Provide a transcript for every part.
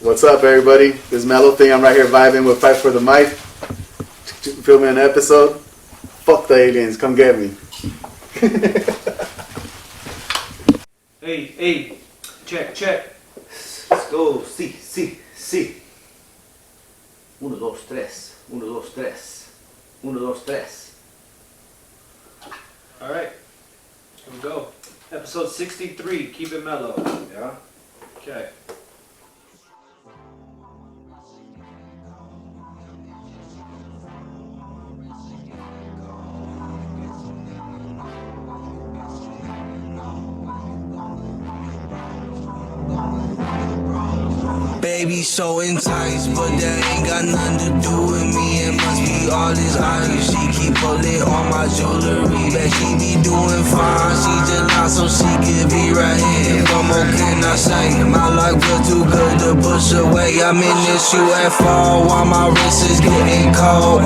What's up, everybody? This is Mellow Thing. I'm right here vibing with Fight for the Mic. Filming an episode. Fuck the aliens. Come get me. Hey. Check. Let's go. Sí. 1, 2, 3. 1, 2, 3. 1, 2, 3. All right. Here we go. Episode 63. Keep it mellow. Yeah. Okay. Baby so enticed, but that ain't got nothing to do with me. It must be all this ice. She keep pulling on my jewelry, bet she be doing fine. She just lost so she could be right here. What more can I say? My life was too good to push away. I'm in this UFO while my wrist is getting cold.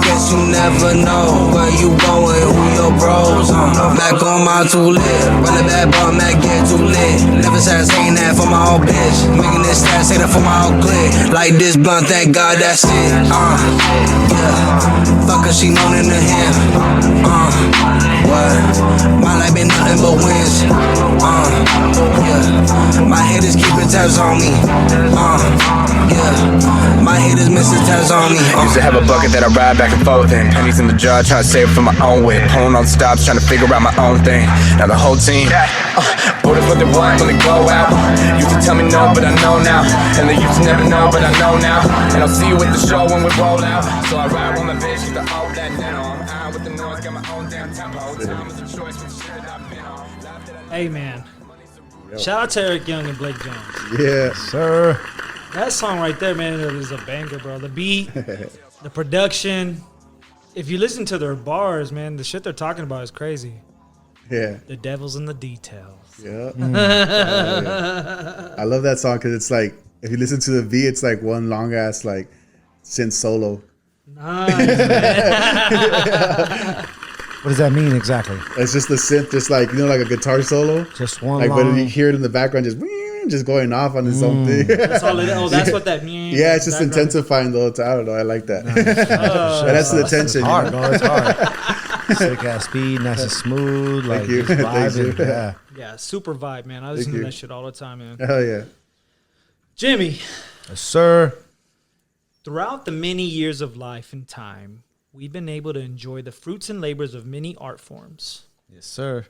Guess you never know where you going, who your bros. Back on my too lit, run it back, but Mac get too lit. Never said saying that for my old bitch, making this stat say that for my old clique. Like this blunt, thank God that's it. Yeah. Fuck her, she moaning to him. What? My life been nothing but wins. Yeah. My haters keeping tabs on me. Yeah. My haters missing tabs on me. Used to have a bucket that I ride back and forth in. Pennies in the jar, trying to save it for my own whip. Pulling on stops, trying to figure out my own thing. Now the whole team, bullets what they want when they go out. Used to tell me no, but I know now. And they used to never know, but I know now. And I'll see you at the show when we roll out. So I ride with my bitch, get the hold that now. I'm out with the noise, got my own damn tempo. Time is a choice with the shit that I've been on. Hey, man. Shout out to Eric Young and Blake Jones. Yeah, sir. That song right there, man, it is a banger, bro. The beat, the production. If you listen to their bars, man, the shit they're talking about is crazy. Yeah. The devil's in the details. Yeah. I love that song because it's like, if you listen to the beat, it's like one long ass like synth solo. Nice, man. What does that mean exactly? It's just the synth, just like, you know, like a guitar solo. Just one like, long... but you hear it in the background, just going off on its own thing. That's all it is. Oh, that's what that means. Yeah, it's just intensifying the whole time. I don't know. I like that. That's the attention. It's hard, bro. It's hard. Sick ass beat, nice and smooth. Like, you. just vibing. Yeah. Yeah, super vibe, man. I listen to that shit all the time, man. Hell yeah. Jimmy. Yes, sir. Throughout the many years of life and time, we've been able to enjoy the fruits and labors of many art forms. Yes, sir.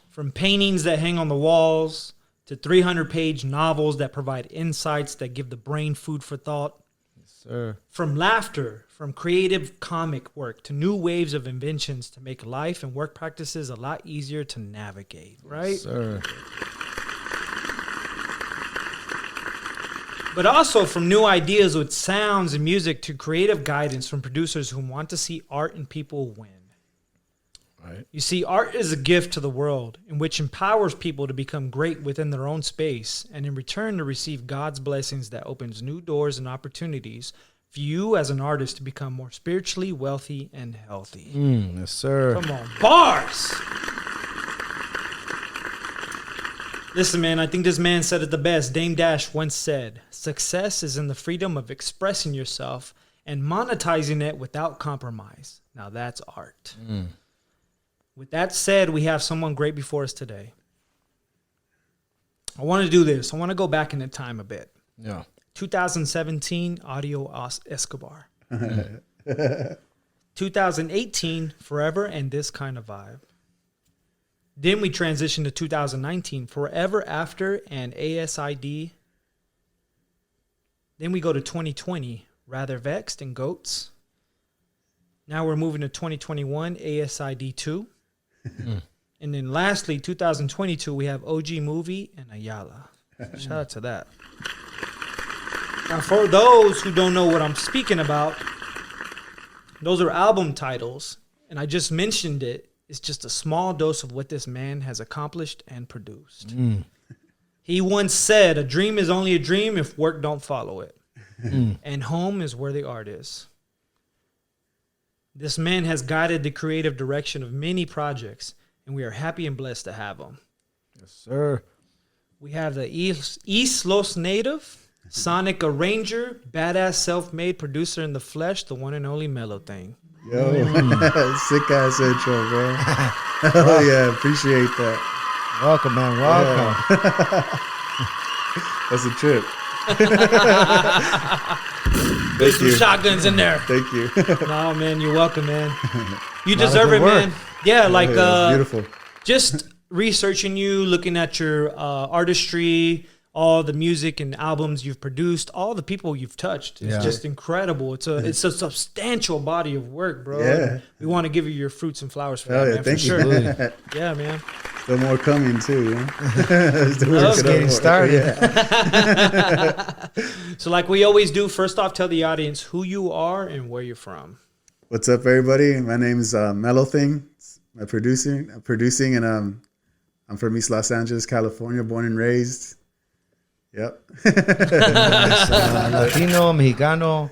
From paintings that hang on the walls to 300-page novels that provide insights that give the brain food for thought. Yes, sir. From laughter, from creative comic work to new waves of inventions to make life and work practices a lot easier to navigate, right? Yes, sir. But also from new ideas with sounds and music to creative guidance from producers who want to see art and people win. Right. You see, art is a gift to the world in which empowers people to become great within their own space and in return to receive God's blessings that opens new doors and opportunities for you as an artist to become more spiritually wealthy and healthy. Yes, sir. Come on, bars! Listen, man, I think this man said it the best. Dame Dash once said, "Success is in the freedom of expressing yourself and monetizing it without compromise." Now that's art. With that said, we have someone great before us today. I want to do this. I want to go back in the time a bit. Yeah. 2017, Audio Escobar. 2018, Forever and This Kind of Vibe. Then we transitioned to 2019, Forever After and ASID. Then we go to 2020, Rather Vexed and Goats. Now we're moving to 2021, ASID 2. And then lastly, 2022, we have OG Movie and Ayala. Shout out to that. Now, for those who don't know what I'm speaking about, those are album titles, and I just mentioned it. It's just a small dose of what this man has accomplished and produced. He once said, "A dream is only a dream if work don't follow it." And home is where the art is. This man has guided the creative direction of many projects, and we are happy and blessed to have him. Yes, sir. We have the East Los native, Sonic Arranger, badass self-made producer in the flesh, the one and only Mellow Thing. Yo, sick ass intro, bro. Oh yeah, appreciate that. Welcome, man. Welcome. That's a trip. There's some you. shotguns in there. Thank you. No, man, you're welcome, man. You Lot of deserve good it, man. work. Yeah, like Yeah, it's beautiful. just researching you, looking at your artistry, all the music and albums you've produced, all the people you've touched. It's Yeah. just incredible. It's a substantial body of work, bro. Yeah. And we want to give you your fruits and flowers for Hell that, yeah, man, thank for you. sure. Yeah, man. Still more coming too. You know? Still Love working on getting more. started. Yeah. So like we always do, first off, tell the audience who you are and where you're from. What's up, everybody? My name is Mellow Thing. I'm producing, and I'm from East Los Angeles, California, born and raised. Yep. Latino, Mexicano.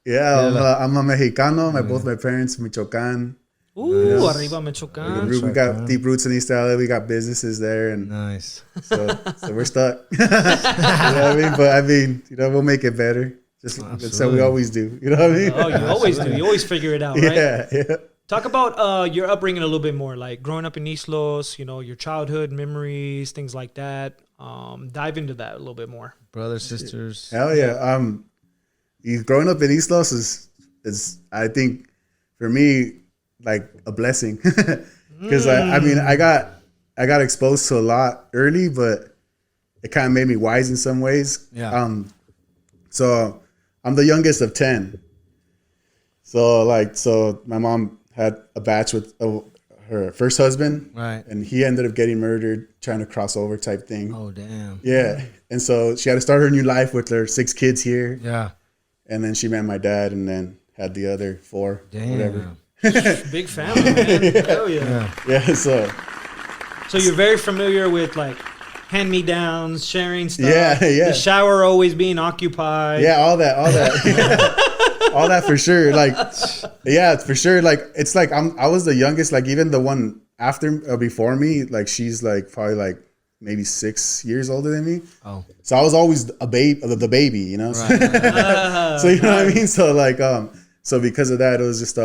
Yeah, I'm a Mexicano. Both my parents from Michoacan. Ooh, arriba Michoacan. We got deep roots in East LA. We got businesses there, and Nice. so we're stuck. You know what I mean? But I mean, we'll make it better. Just that's how we always do. You know what I mean? Oh, you always do. You always figure it out, right? Yeah. Talk about your upbringing a little bit more, like growing up in East Los, your childhood memories, things like that. Dive into that a little bit more. Brothers, sisters. Hell yeah. Growing up in East Los is I think for me like a blessing because I got exposed to a lot early, but it kind of made me wise in some ways. Yeah. So I'm the youngest of 10. So my mom had a batch with her first husband, Right. and he ended up getting murdered trying to cross over type thing. Oh, damn. Yeah. And so she had to start her new life with her 6 kids here. Yeah. And then she met my dad and then had the other 4. Damn. Whatever. Big family, man. Hell yeah. Yeah. So So you're very familiar with like hand-me-downs, sharing stuff. Yeah. The shower always being occupied. yeah, all that. All that for sure. Like, yeah, for sure. Like, it's like I was the youngest. Like, even the one after or before me, like she's like probably like maybe 6 years older than me. Oh. So I was always the baby, you know. Right. So you know what I mean. So like so because of that, it was just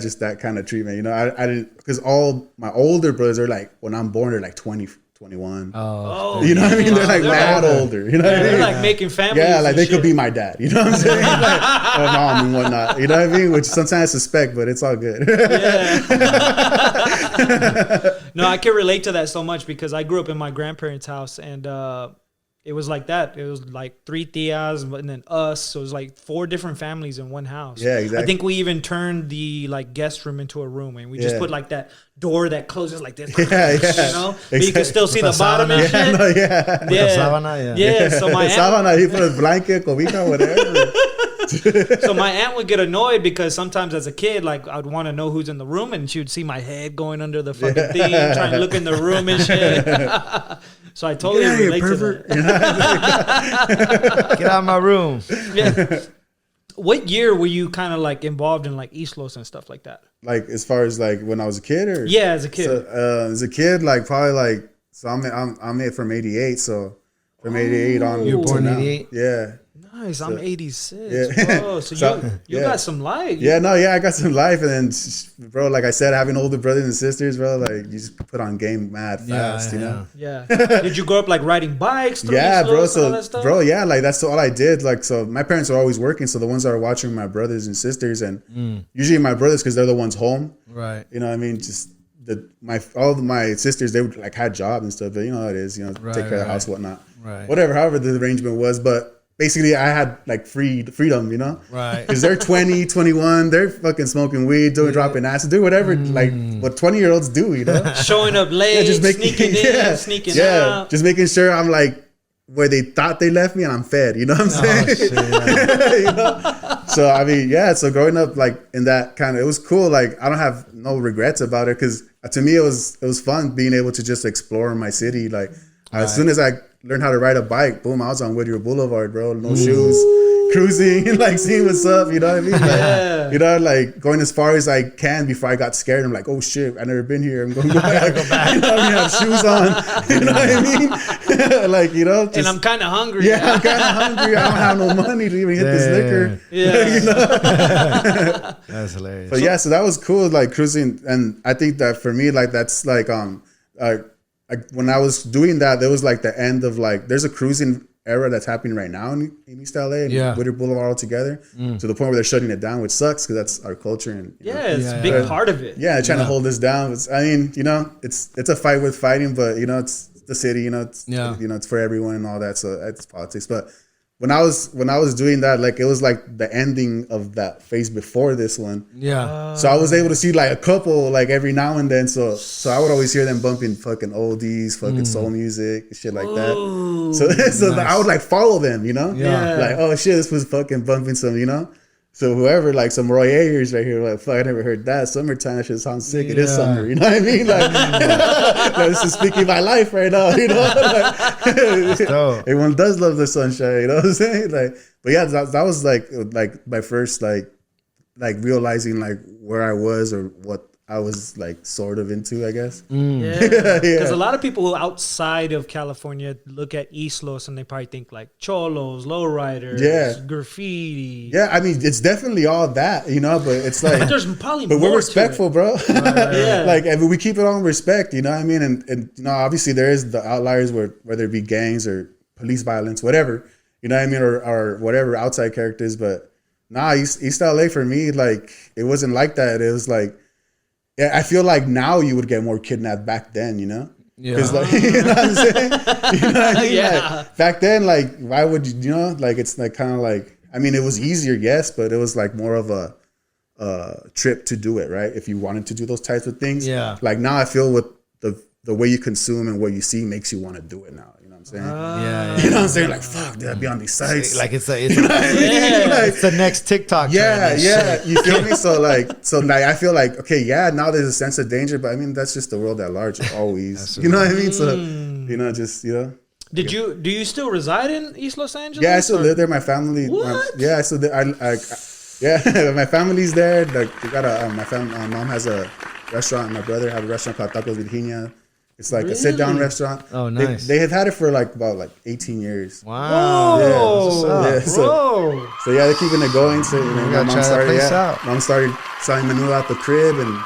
just that kind of treatment. You know, I didn't, because all my older brothers are like, when I'm born, they're like 20, 21. Oh. You know what I mean? They're like They're mad like- older. You know what I mean? They're like making families. Yeah, like and they shit. could be my dad. You know what I'm saying? Like, or mom and whatnot. You know what I mean? Which sometimes I suspect, but it's all good. No, I can relate to that so much because I grew up in my grandparents' house and it was like that. It was like 3 tias and then us. So it was like 4 different families in one house. Yeah, exactly. I think we even turned the like guest room into a room and we just Yeah. put like that door that closes like this. Yeah. You know? But you can still see the bottom and sábana. shit. No, yeah. Yeah. Sábana, Yeah. So my aunt, Sábana, he put a blanket, cobija, whatever. so my aunt would get annoyed because sometimes as a kid, like I'd want to know who's in the room, and she would see my head going under the fucking thing, trying to look in the room and shit. So I totally Yeah, you relate to pervert. that. Get out of my room. Yeah. What year were you kind of like involved in like East Los and stuff like that? Like, as far as like when I was a kid, or Yeah, as a kid. So, as a kid, like probably like, so I'm from '88, so from '88 on. You were to born now. 88? Yeah. Nice. I'm 86. Yeah. Bro, so, So, you yeah. got some life. Yeah, no, yeah, I got some life, and then, bro, like I said, having older brothers and sisters, bro, like you just put on game mad fast, you know. Yeah. Did you grow up like riding bikes? Through Yeah, East bro. Los and all that So, stuff? bro, yeah, like that's all I did. Like, so my parents are always working, so the ones that are watching my brothers and sisters, and usually my brothers because they're the ones home. Right. You know what I mean? Just all of my sisters, they would like had jobs and stuff, but you know how it is, take care of the house, whatnot, Right. whatever, however the arrangement was, but. Basically, I had like freedom, you know? Right. Because they're 20, 21, they're fucking smoking weed, dropping acid, do whatever, like what 20-year-olds do, you know? Showing up late, sneaking in, sneaking out. Just making sure I'm like where they thought they left me and I'm fed, you know what I'm saying? Shit, yeah. You know? So, I mean, yeah, so growing up like in that kind of, it was cool. Like, I don't have no regrets about it because to me, it was fun being able to just explore my city. Like, as soon as I learned how to ride a bike, boom, I was on Whittier Boulevard, bro. No shoes, cruising, like seeing what's up, you know what I mean? Like, Yeah. you know, like going as far as I can before I got scared. I'm like, oh shit, I never been here. I'm going to go back. You know what I mean? Have shoes on. You know what I mean? like, you know, just, and I'm kind of hungry. yeah, I'm kind of hungry. I don't have no money to even hit this liquor. Yeah. You know? That's hilarious. But yeah, so that was cool, like cruising. And I think that for me, like, that's like, when I was doing that, there was like the end of like, there's a cruising era that's happening right now in East LA and Whittier Boulevard all together to the point where they're shutting it down, which sucks because that's our culture. And it's a big part of it. Yeah, they're trying to hold us down. I mean, you know, it's a fight with fighting, but you know, it's the city, you know, you know, it's for everyone and all that. So it's politics. But when I was doing that, like it was like the ending of that phase before this one. Yeah. So I was able to see like a couple like every now and then. So I would always hear them bumping fucking oldies, fucking soul music, shit like that. So nice. I would like follow them, you know? Yeah. Like, oh shit, this was fucking bumping some, you know? So whoever, like some Roy Ayers right here, like, fuck, I never heard that. Summertime, that shit sounds sick. It is summer, you know what I mean? Like, like this is speaking my life right now, you know? Like, everyone does love the sunshine, you know what I'm saying? Like, but yeah, that was like my first like realizing like where I was or what I was like sort of into, I guess. Yeah, because a lot of people outside of California look at East Los and they probably think like cholos, lowriders, graffiti. Yeah, I mean it's definitely all that, you know, but it's like, but there's probably but more we're respectful, bro. Yeah, like I mean, we keep it on respect, you know what I mean? And you know, obviously there is the outliers whether it be gangs or police violence, whatever, you know what I mean, or whatever outside characters, but nah, East LA for me, like it wasn't like that. It was like, yeah, I feel like now you would get more kidnapped back then, you know? Yeah. Because like, you know what I'm saying? You know what I mean? Yeah. Like, back then, like, why would you know? Like, it's like kind of like, I mean, it was easier, yes, but it was like more of a trip to do it, right? If you wanted to do those types of things. Yeah. Like now I feel with the way you consume and what you see makes you want to do it now. You know what I'm saying? Yeah. You know what I'm saying? Like, fuck, did I be on these sites? Like it's you know what I mean? Like, it's the next TikTok. yeah, you feel me? So like I feel like, okay, yeah, now there's a sense of danger, but I mean that's just the world at large always. You know what I mean? So you know, just, you know. Do you still reside in East Los Angeles? Yeah, I still live there. My family. What? Yeah, I still yeah, my family's there. Like we got my mom has a restaurant. My brother have a restaurant called Tacos Virginia. It's like a sit down restaurant. Oh, nice. They have had it for like about 18 years. Wow. Yeah, so yeah, they're keeping it going. So you know, my mom started. Mom started selling menudo out the crib and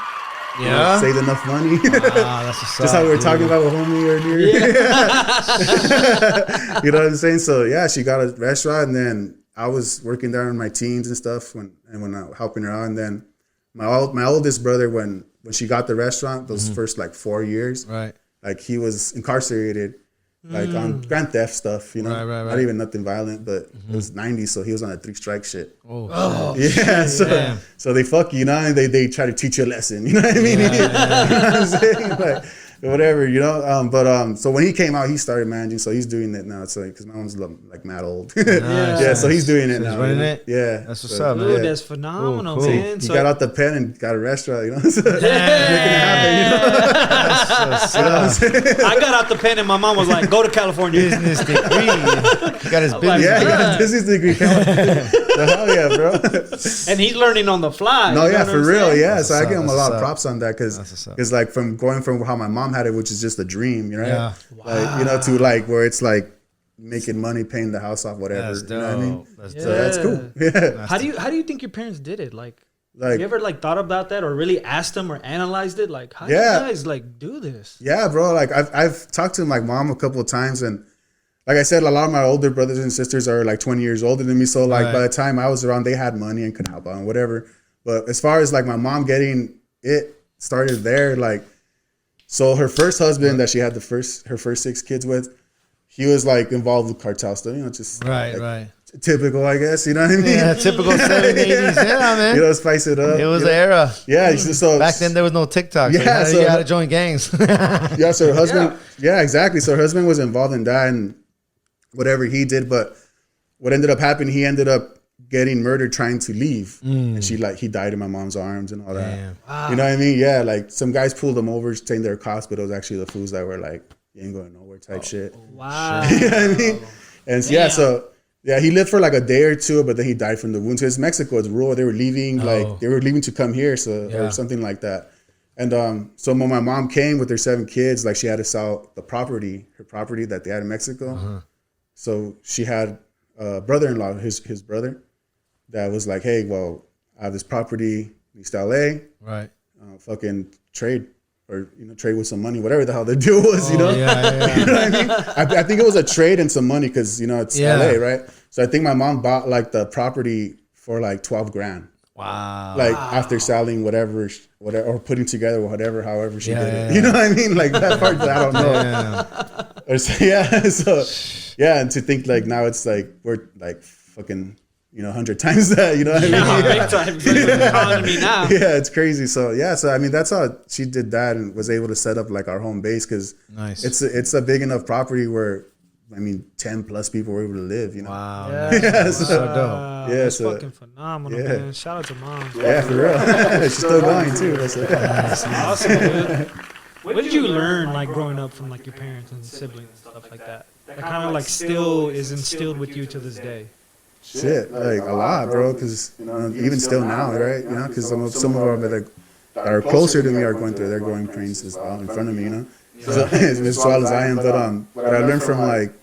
saved enough money. Wow, that's just how we were talking about with homie earlier. Yeah. You know what I'm saying? So yeah, she got a restaurant, and then I was working there in my teens and stuff when I was helping her out. And then my oldest brother, when she got the restaurant, those first like 4 years, right? Like he was incarcerated, like on grand theft stuff, you know, right. not even nothing violent, but it was 90s, so he was on a 3 strike shit. Oh yeah, so they fuck you, you know, and they try to teach you a lesson, you know what I mean? You know what I'm saying? Like, whatever, you know. So when he came out, he started managing, so he's doing it now. It's like, because my one's like mad old. Yeah, so he's doing it now. He's running it? Yeah. That's what's up, man. Dude, that's phenomenal, man. He got out the pen and got a restaurant, you know. So making it happen, you know. I got out the pen and my mom was like, go to California. Business degree. He got his business he got a business degree. So hell yeah, bro. And he's learning on the fly. No, yeah, for real, yeah. That's So I give him a lot of up. props on that because like going from how my mom had it, which is just a dream, you know, Yeah. like you know, to like where it's like making money, paying the house off, whatever. That's you know what I mean? That's So that's cool. Yeah. How do you think your parents did it? Like you ever like thought about that or really asked them or analyzed it? Like how do you guys like do this? Yeah, bro. Like I've talked to my mom a couple of times, and like I said, a lot of my older brothers and sisters are like 20 years older than me. So like by the time I was around, they had money and could help out and whatever. But as far as like my mom getting it started there, like, so her first husband that she had her first 6 kids with, he was like involved with cartel stuff, you know, just right. Typical, I guess, you know what I mean? Yeah, typical 70s, 80s. Yeah, man. You know, spice it up. It was the era. Yeah, so back then there was no TikTok. Yeah, so you had to join gangs. Yeah, so her husband, yeah, exactly. So her husband was involved in that and whatever he did, but what ended up happening, he ended up getting murdered trying to leave, and he died in my mom's arms and all that. Wow. You know what I mean? Yeah, like some guys pulled him over saying they're cops, but it was actually the fools that were like, "You ain't going nowhere" type shit. Wow. You know what I mean? And he lived for like a day or two, but then he died from the wounds. Because Mexico is rural. They were leaving, they were leaving to come here, or something like that. And so when my mom came with her 7 kids, like she had to sell her property that they had in Mexico. So she had a brother-in-law, his brother, that was like, hey, well, I have this property in East LA. Right. Fucking trade. Or trade with some money, whatever the hell the deal was, you know? Yeah. You know what I mean? I think it was a trade and some money because, it's LA, right? So I think my mom bought like the property for like $12,000. Wow. Like after selling whatever, or putting together however she did it. You know what I mean? Like that part, I don't know. And to think like now it's like we're like fucking 100 times that, you know what I mean? Big time. It's like the economy now. Yeah, it's crazy. So I mean, that's how she did that and was able to set up like our home base because it's a big enough property where, I mean, 10 plus people were able to live, Wow. Yeah, so dope. That's fucking phenomenal, man. Shout out to mom. Yeah, for real. She's still going too. That's awesome, dude. What did you learn like growing up from like your parents and siblings and stuff like that? That kind of like still is instilled with you to this day. Shit, like a lot, bro. Because even still now, right? Because some of them that are closer to me are going through their growing pains as well in front of me. So, as well as I am. But what I learned from like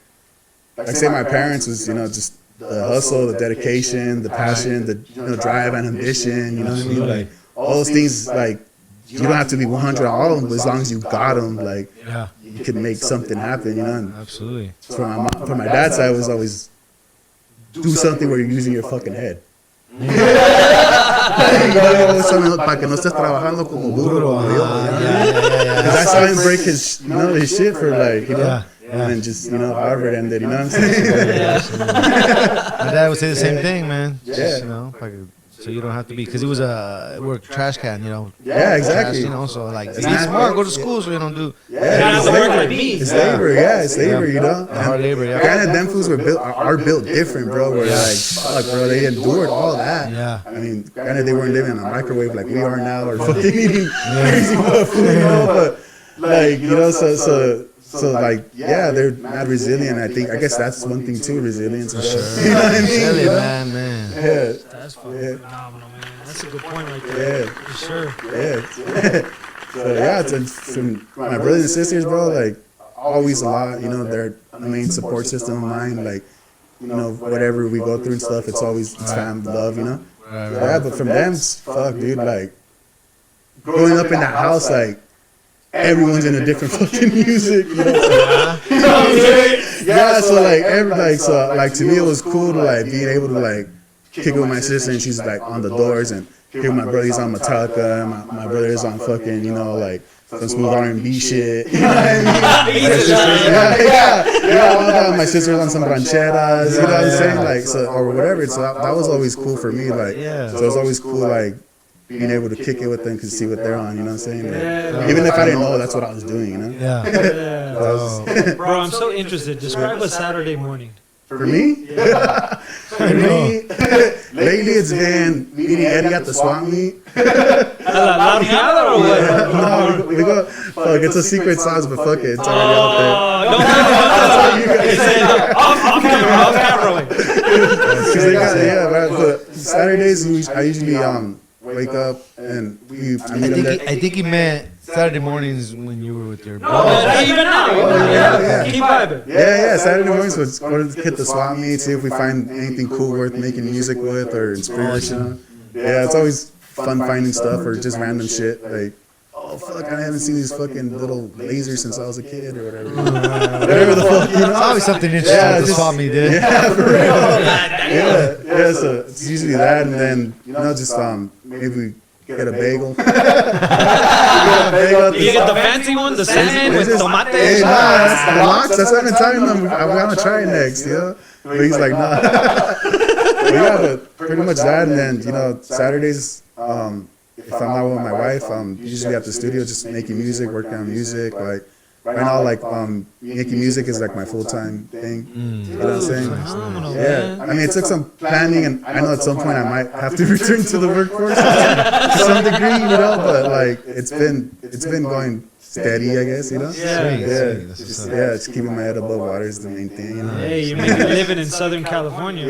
say my parents was just the hustle, the dedication, the passion, the drive and ambition. You know what I mean? Like all those things. Like you don't have to be 100 on all of them, but as long as you got them, like you could make something happen. And absolutely. From my dad's side, was always do something where you're using your fucking head. Para que no estés trabajando como duro. Because I saw him break his shit for like, and then just, Harvard ended, you know what I'm saying? My dad would say the same thing, man. Yeah. Just, so you don't have to be, because he was a trash can, Yeah, exactly. Trash, so like, be smart, go to school so you don't do. Yeah, it's labor. Like me. It's labor, it's labor, Hard labor, Granted, them foods are built different, bro. Where like, fuck, bro, they endured all that. Yeah. I mean, granted, they weren't living in a microwave like we are now, or fucking eating crazy food, but like, so like, they're not resilient. I guess that's one thing too, resilience. For sure. You know what I mean? Resilient, man. Yeah. That's fucking phenomenal, man. That's a good point right there. Yeah. For sure. Yeah. So my brothers and sisters, bro, like always a lot. They're the main support system of mine. Like, whatever we go through and stuff, it's always family love. Yeah, but from them, fuck, dude. Like growing up in that house, like. Everyone's in a different fucking music, you know what I'm saying? Yeah, so like to me it was cool to like being able to like kick it with my sister and she's like on the Doors and here my brother's on Metallica and my brother's on fucking like some smooth R&B shit. You know what I mean? My sister's on some rancheras. You know what I'm saying? Like or whatever. So that was always cool for me. Like so it was always cool like. Being able to kick it with them to see what they're on, you know what I'm saying? Like, even if I didn't know, that's what I was doing, Bro, I'm so interested. Describe a Saturday morning. For me? For me, lately it's been meeting Eddie at the swap meet. La Miada or what? No, we go, fuck, it's a secret sauce, but fuck it, it's already Off camera. But Saturdays, I usually wake up and I meet them there. I think he meant Saturday mornings when you were with your No, even now. Keep vibing. Yeah. Saturday mornings, let's go to hit the swap meet, see if we find anything cool worth making music with or inspiration. Yeah, it's always fun finding stuff or just random shit. Like, oh, fuck, I haven't seen these fucking little lasers since I was a kid or whatever. Whatever the fuck, It's always something interesting with the swap meet, dude. Yeah, for real. Yeah, so it's usually that, and then, just maybe we get a bagel. You get the fancy one, the salmon with tomate. Hey, that's what I've been telling them. I want to try it next, But he's like, nah. But pretty much that, and then, Saturdays, if I'm out with my wife, usually at the studio just making music, working on music. Like right now, like making music is like my full-time thing. You know what I'm saying? Yeah. I mean, it took some planning, and I know at some point I might have to return to the workforce to some degree, but like it's been going steady, I guess, Just keeping my head above water is the main thing, Hey, you're maybe living in Southern California,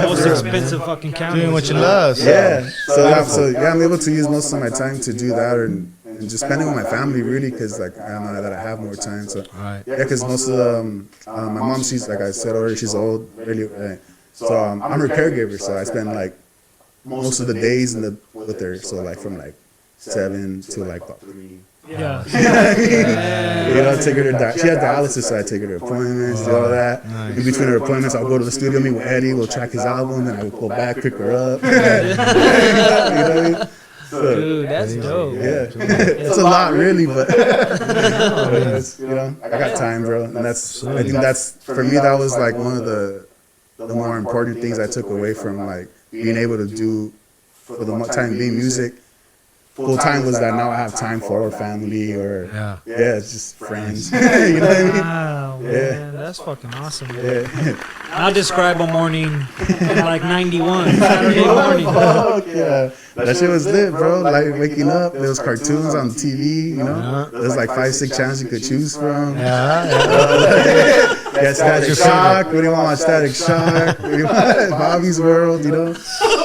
most expensive fucking county. Doing what you love. So I'm able to use most of my time to do that, and and just spending with my family really, because like I know that I have more time. So Right. yeah, because most of the my mom, she's like I said already, she's old, really. So I'm her caregiver, so I spend like most of the days with her. So like from like 7 to like about 3. Yeah. You know, take her to she has dialysis, so I take her to appointments, do all that. In between her appointments, I'll go to the studio, meet with Eddie, we'll track his album, then I'll go back, pick her up. You know what I mean? So, Dude, that's dope. yeah, it's a lot, really, but it's, you know, I got time, bro, and I think that's for me. That was like one of the more important things I took away from like being able to do for the time being music full time, was that now I have time for our family or it's just friends. You know what I mean? Wow, man, that's fucking awesome. Yeah. I'll describe a morning in like 91, Saturday morning. Fuck yeah. That shit was lit, bro. Like waking up, there was cartoons on TV, you know? There was like 5-6 channels you could choose from. Yeah, Static Shock. What do you want? Static Shock. What do you want? Bobby's World, you know? You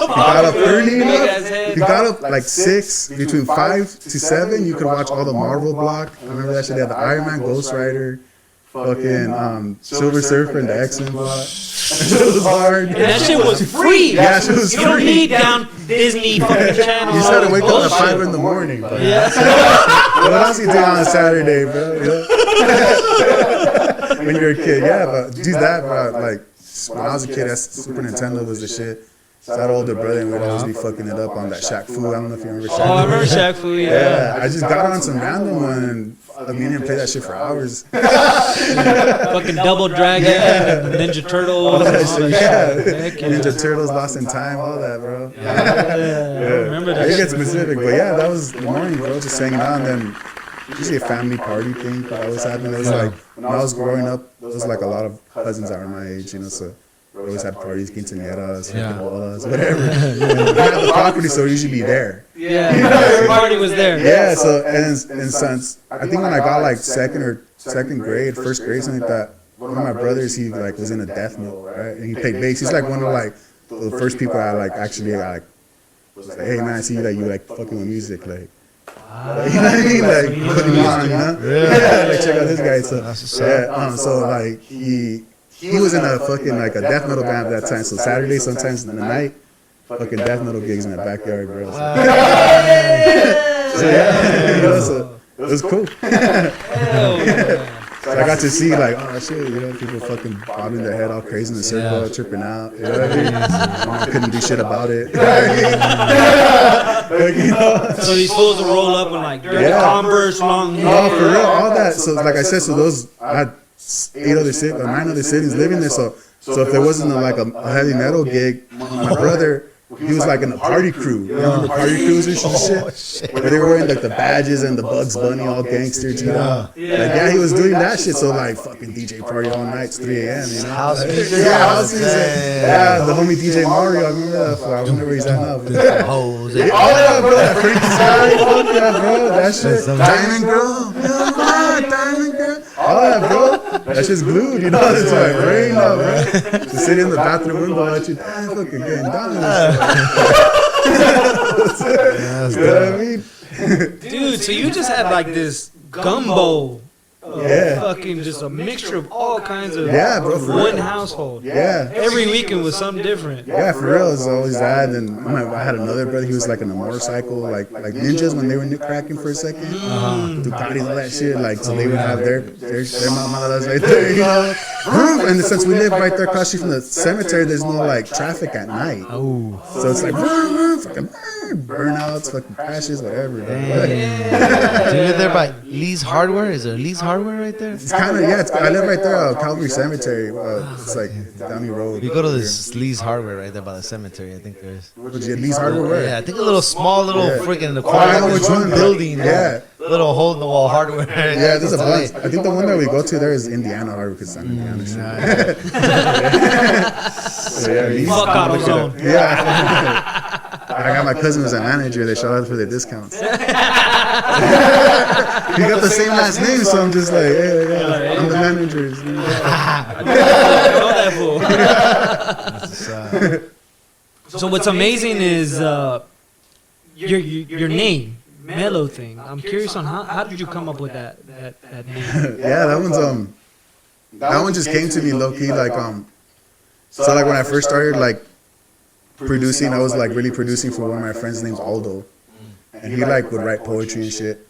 got up early enough. You got up like 6, between 5 to 7, you could watch all the Marvel block. I remember that shit. They had the Iron Man, Ghost Rider, fucking Silver Surfer, and the X-Men block. That shit was hard. And that shit was free. Yeah, shit was free. You don't need down Disney fucking channel. You just had to wake up at 5 in the morning, bro. Yeah. What else you do on a Saturday, bro? You know? When you're a kid, yeah, but do that, bro. Like, when I was a kid, that Super Nintendo was the shit. So that older brother and we'd always be fucking it up on that Shaq Fu. I don't know if you remember Shaq Fu. Oh, I remember Shaq Fu, Yeah, I just got on some random one and me and him played that shit for hours. Fucking Double Dragon, Ninja Turtles, All that shit, yeah. Heck yeah. Ninja Turtles, Lost in Time, all that, bro. I remember that I shit. get specific, but yeah, that was the morning, bro, just hanging out. And then usually a family party thing that always happened. It was like, when I was growing up, there was like a lot of cousins that were my age, you know, so we always had parties, quinceañeras, bolas, whatever. We had the property, so we usually be there. Yeah, everybody was there. Yeah, so, and since, I think when I got like second grade, first grade, something like that, one of my brothers, he like was in a death metal, right? And he played bass. He's like one of like the first people I like actually like was like, hey man, I see that you like fucking with music, like. You know what I mean? Like putting him on, you know? Yeah. Like check out this guy. So yeah, so like he was in a fucking like a death metal band at that time. So Saturday, sometimes in the night, fucking death metal gigs in the backyard, bro. So, so yeah, you know, so it was cool. So I got to see like, oh shit, you know, people fucking bobbing their head all crazy in the circle, tripping out. You know what I mean? I couldn't do shit about it. Like, you know? So these fools will roll up with like dirty Converse, long hair. Oh, for real, all that. So like I said, so those I had 9 other cities living there. So if there wasn't like a heavy metal gig, my brother, he was like in a party crew. You remember party crews and shit? Where they were wearing like the badges and the Bugs Bunny, all gangster, you know? Like, yeah, he was doing that shit. So like fucking DJ party all night, it's 3 a.m., you know? House music. Yeah, house music. Yeah, the homie DJ Mario, I remember that. I wonder where he's at now. Hoes. Yeah, all that, bro. That freaky side, fuck yeah, bro. That shit. Diamond Girl. Yeah, Diamond Girl. All that, bro. That shit's glued, you know? It's like rain up, bro. Just sitting in the bathroom window, watch you, damn, fucking getting down. You know what I mean? Dude, so you just had like this gumbo. Fucking just a mixture of all kinds of bro, for one real. household. Yeah. Every weekend was something different. Yeah, for real, it's always that. And I had another brother, he was like in a motorcycle, like ninjas when they were cracking for a second. Ducatis, all that shit. Like, so they would have their mamadas right there, you know? And since we live right there across the street from the cemetery, there's no like traffic at night. So it's like, fucking burnouts, fucking crashes, whatever. Do you live there by Lee's Hardware? Is there Lee's Hardware right there? It's kind of, I live right there, Calvary Cemetery. It's like down the road. You go to this Lee's Hardware right there by the cemetery, I think there is. Lee's Hardware where? Yeah, I think a little small freaking in the corner. I know which one. Building. Yeah. Little hole in the wall hardware. Yeah, there's a bunch. I think the one that we go to there is Indiana Hardware because I'm Indiana. So yeah, Fuck AutoZone. Yeah. I got my cousin as a manager. They shout out for their discounts. You got the same last name, so I'm just like, hey, I'm the manager. So what's amazing is your name. Mellow Thing. I'm curious on how did you come up with that name? Yeah, that one just came to me low key like so like when I first started like producing, I was like really producing for one of my friends named Aldo, and he like would write poetry and shit.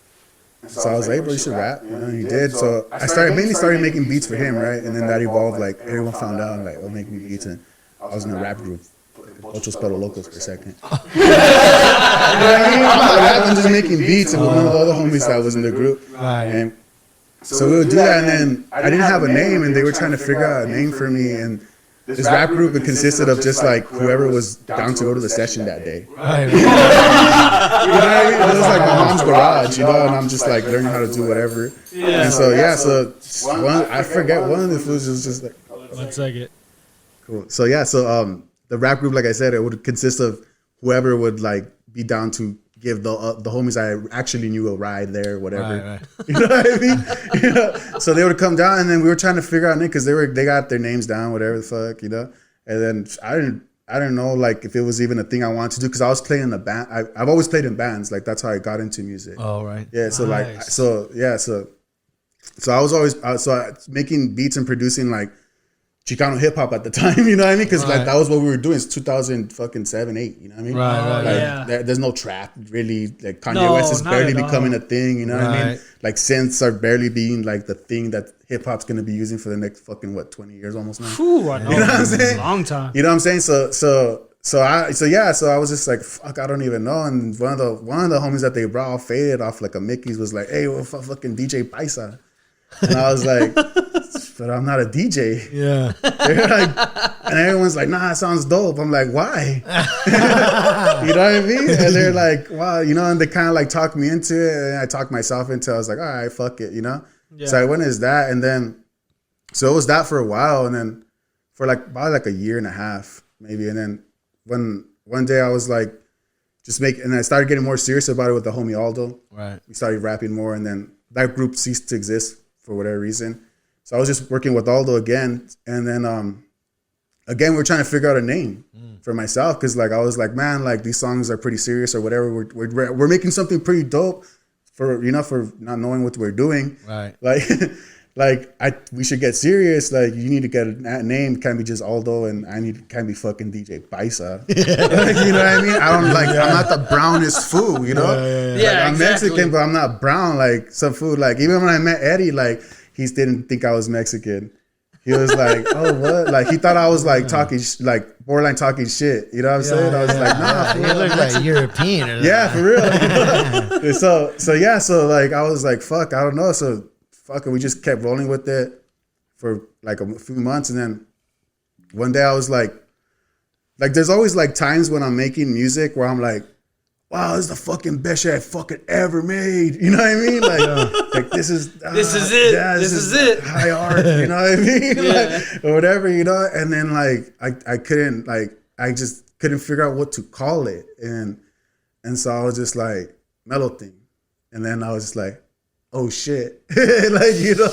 So I was like, hey, bro, you should rap. You know, and he did. So I mainly started making beats for him, right? And then that evolved. Like everyone found out, like, oh, making beats, and I was in a rap group, Ocho Spero Locos for a second. You know what I mean? I'm not rapping, just making beats, and with one of the other homies that was in the group. Right. And so we would do that, and then I didn't have a name, and they were trying to figure out a name for me, and this rap group, it consisted of just like whoever was down to go to the session that day. Right. You know what I mean? It was like my mom's garage, you know, and I'm just like learning how to do whatever. Yeah. And so I forget one of the foods was just like 1 second. cool. So the rap group, like I said, it would consist of whoever would like be down to give the homies I actually knew a ride there, whatever. Right. You know what I mean? You know? So they would come down, and then we were trying to figure out it because they got their names down, whatever the fuck, you know. And then I didn't know like if it was even a thing I wanted to do because I was playing in a band. I've always played in bands, like that's how I got into music. Oh right. Yeah. So Nice. so I was always making beats and producing like Chicano hip hop at the time, you know what I mean? Because like that was what we were doing. It's 2007, 8, you know what I mean? Right. Like, Yeah. there's no trap really. Like Kanye No, West is not barely at all. becoming a thing, you know what I mean? Right. Like synths are barely being like the thing that hip hop's gonna be using for the next fucking 20 years almost now. Whew, I know. You know what I'm saying? Long time. You know what I'm saying? So I was just like, fuck, I don't even know. And one of the homies that they brought all faded off like a Mickey's was like, hey, what fucking DJ Paisa? And I was like, but I'm not a DJ. Yeah. They're like, and everyone's like, nah, it sounds dope. I'm like, why? You know what I mean? And they're like, wow, you know, and they kind of like talked me into it, and I talked myself into it. I was like, all right, fuck it, you know? Yeah. So I went as that, and then, so it was that for a while, and then for like about like a year and a half, maybe. And then when one day I was like, and I started getting more serious about it with the homie Aldo. Right. We started rapping more, and then that group ceased to exist for whatever reason. So I was just working with Aldo again, and then again we were trying to figure out a name for myself because like I was like, man, like these songs are pretty serious or whatever. We're making something pretty dope for not knowing what we're doing. Right. Like we should get serious. Like you need to get a name. Can't be just Aldo, and can't be fucking DJ Paisa. Like, you know what I mean? I'm not the brownest fool. You know? Yeah, I'm exactly. Mexican, but I'm not brown. Like some food. Like even when I met Eddie, like he didn't think I was Mexican. He was like, oh, what? Like he thought I was like talking, like borderline talking shit. You know what I'm saying? I was like, nah. You look like European. Or Yeah, for real. So like I was like, fuck, I don't know. So fuck it, we just kept rolling with it for like a few months, and then one day I was like there's always like times when I'm making music where I'm like, wow, this is the fucking best shit I fucking ever made. You know what I mean? Like this is it. Yeah, this is it. High art. You know what I mean? Like, or whatever, you know. And then like I just couldn't figure out what to call it, and so I was just like Mellow Thing, and then I was just like, oh shit, like you know.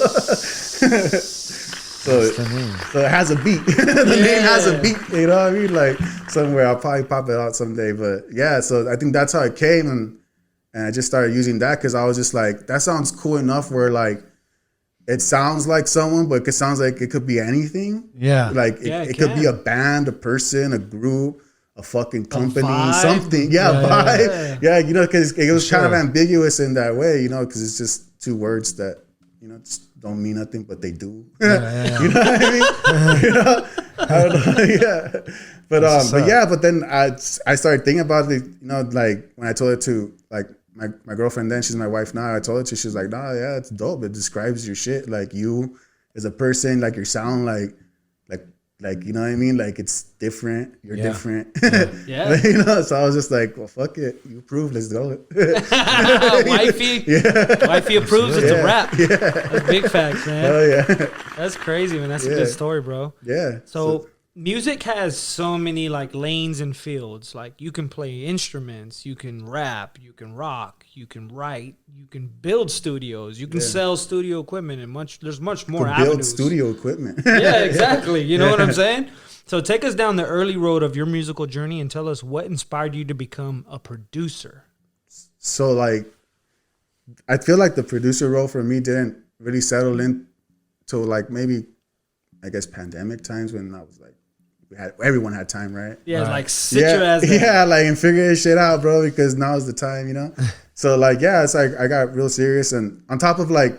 So it has a beat. The name has a beat. You know what I mean? Like somewhere I'll probably pop it out someday. But yeah, so I think that's how it came, and I just started using that because I was just like, that sounds cool enough where like it sounds like someone, but it sounds like it could be anything. Yeah. Like it could be a band, a person, a group, a fucking company, something. Yeah, vibe. Yeah, you know, because it was kind of ambiguous in that way, you know, because it's just two words that, you know, just don't mean nothing, but they do. You know what I mean? You know, I don't know. Yeah, but then I started thinking about it. You know, like when I told her to like my girlfriend, then she's my wife now. I told her to, she's like, nah, yeah, it's dope. It describes your shit, like you as a person, like your sound, like you know what I mean? Like it's different. You're different. Yeah. You know, so I was just like, well, fuck it. You approve. Let's go. Wifey approves. It's a wrap. Yeah. That's big facts, man. Oh yeah. That's crazy, man. That's a good story, bro. Yeah. So music has so many like lanes and fields. Like you can play instruments, you can rap, you can rock, you can write, you can build studios, you can sell studio equipment, and there's much more avenues. Build studio equipment. Yeah, exactly. You know what I'm saying? So take us down the early road of your musical journey and tell us what inspired you to become a producer. So like, I feel like the producer role for me didn't really settle in till like maybe, I guess, pandemic times when I was like, everyone had time, right? Yeah, like sit your ass down. Yeah, like and figure this shit out, bro, because now is the time, you know. So like, yeah, it's like I got real serious, and on top of like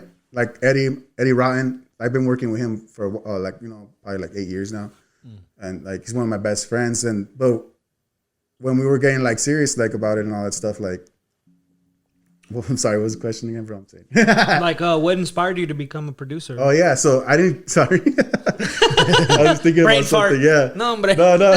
Eddie Rotten, I've been working with him for like probably like 8 years now, and like he's one of my best friends. And but when we were getting like serious like about it and all that stuff, like, well, I'm sorry, what was the question again, bro? I'm saying like, what inspired you to become a producer? Oh yeah, so I didn't. Sorry, I was thinking Brain about something. fart. Yeah, No, hombre. no.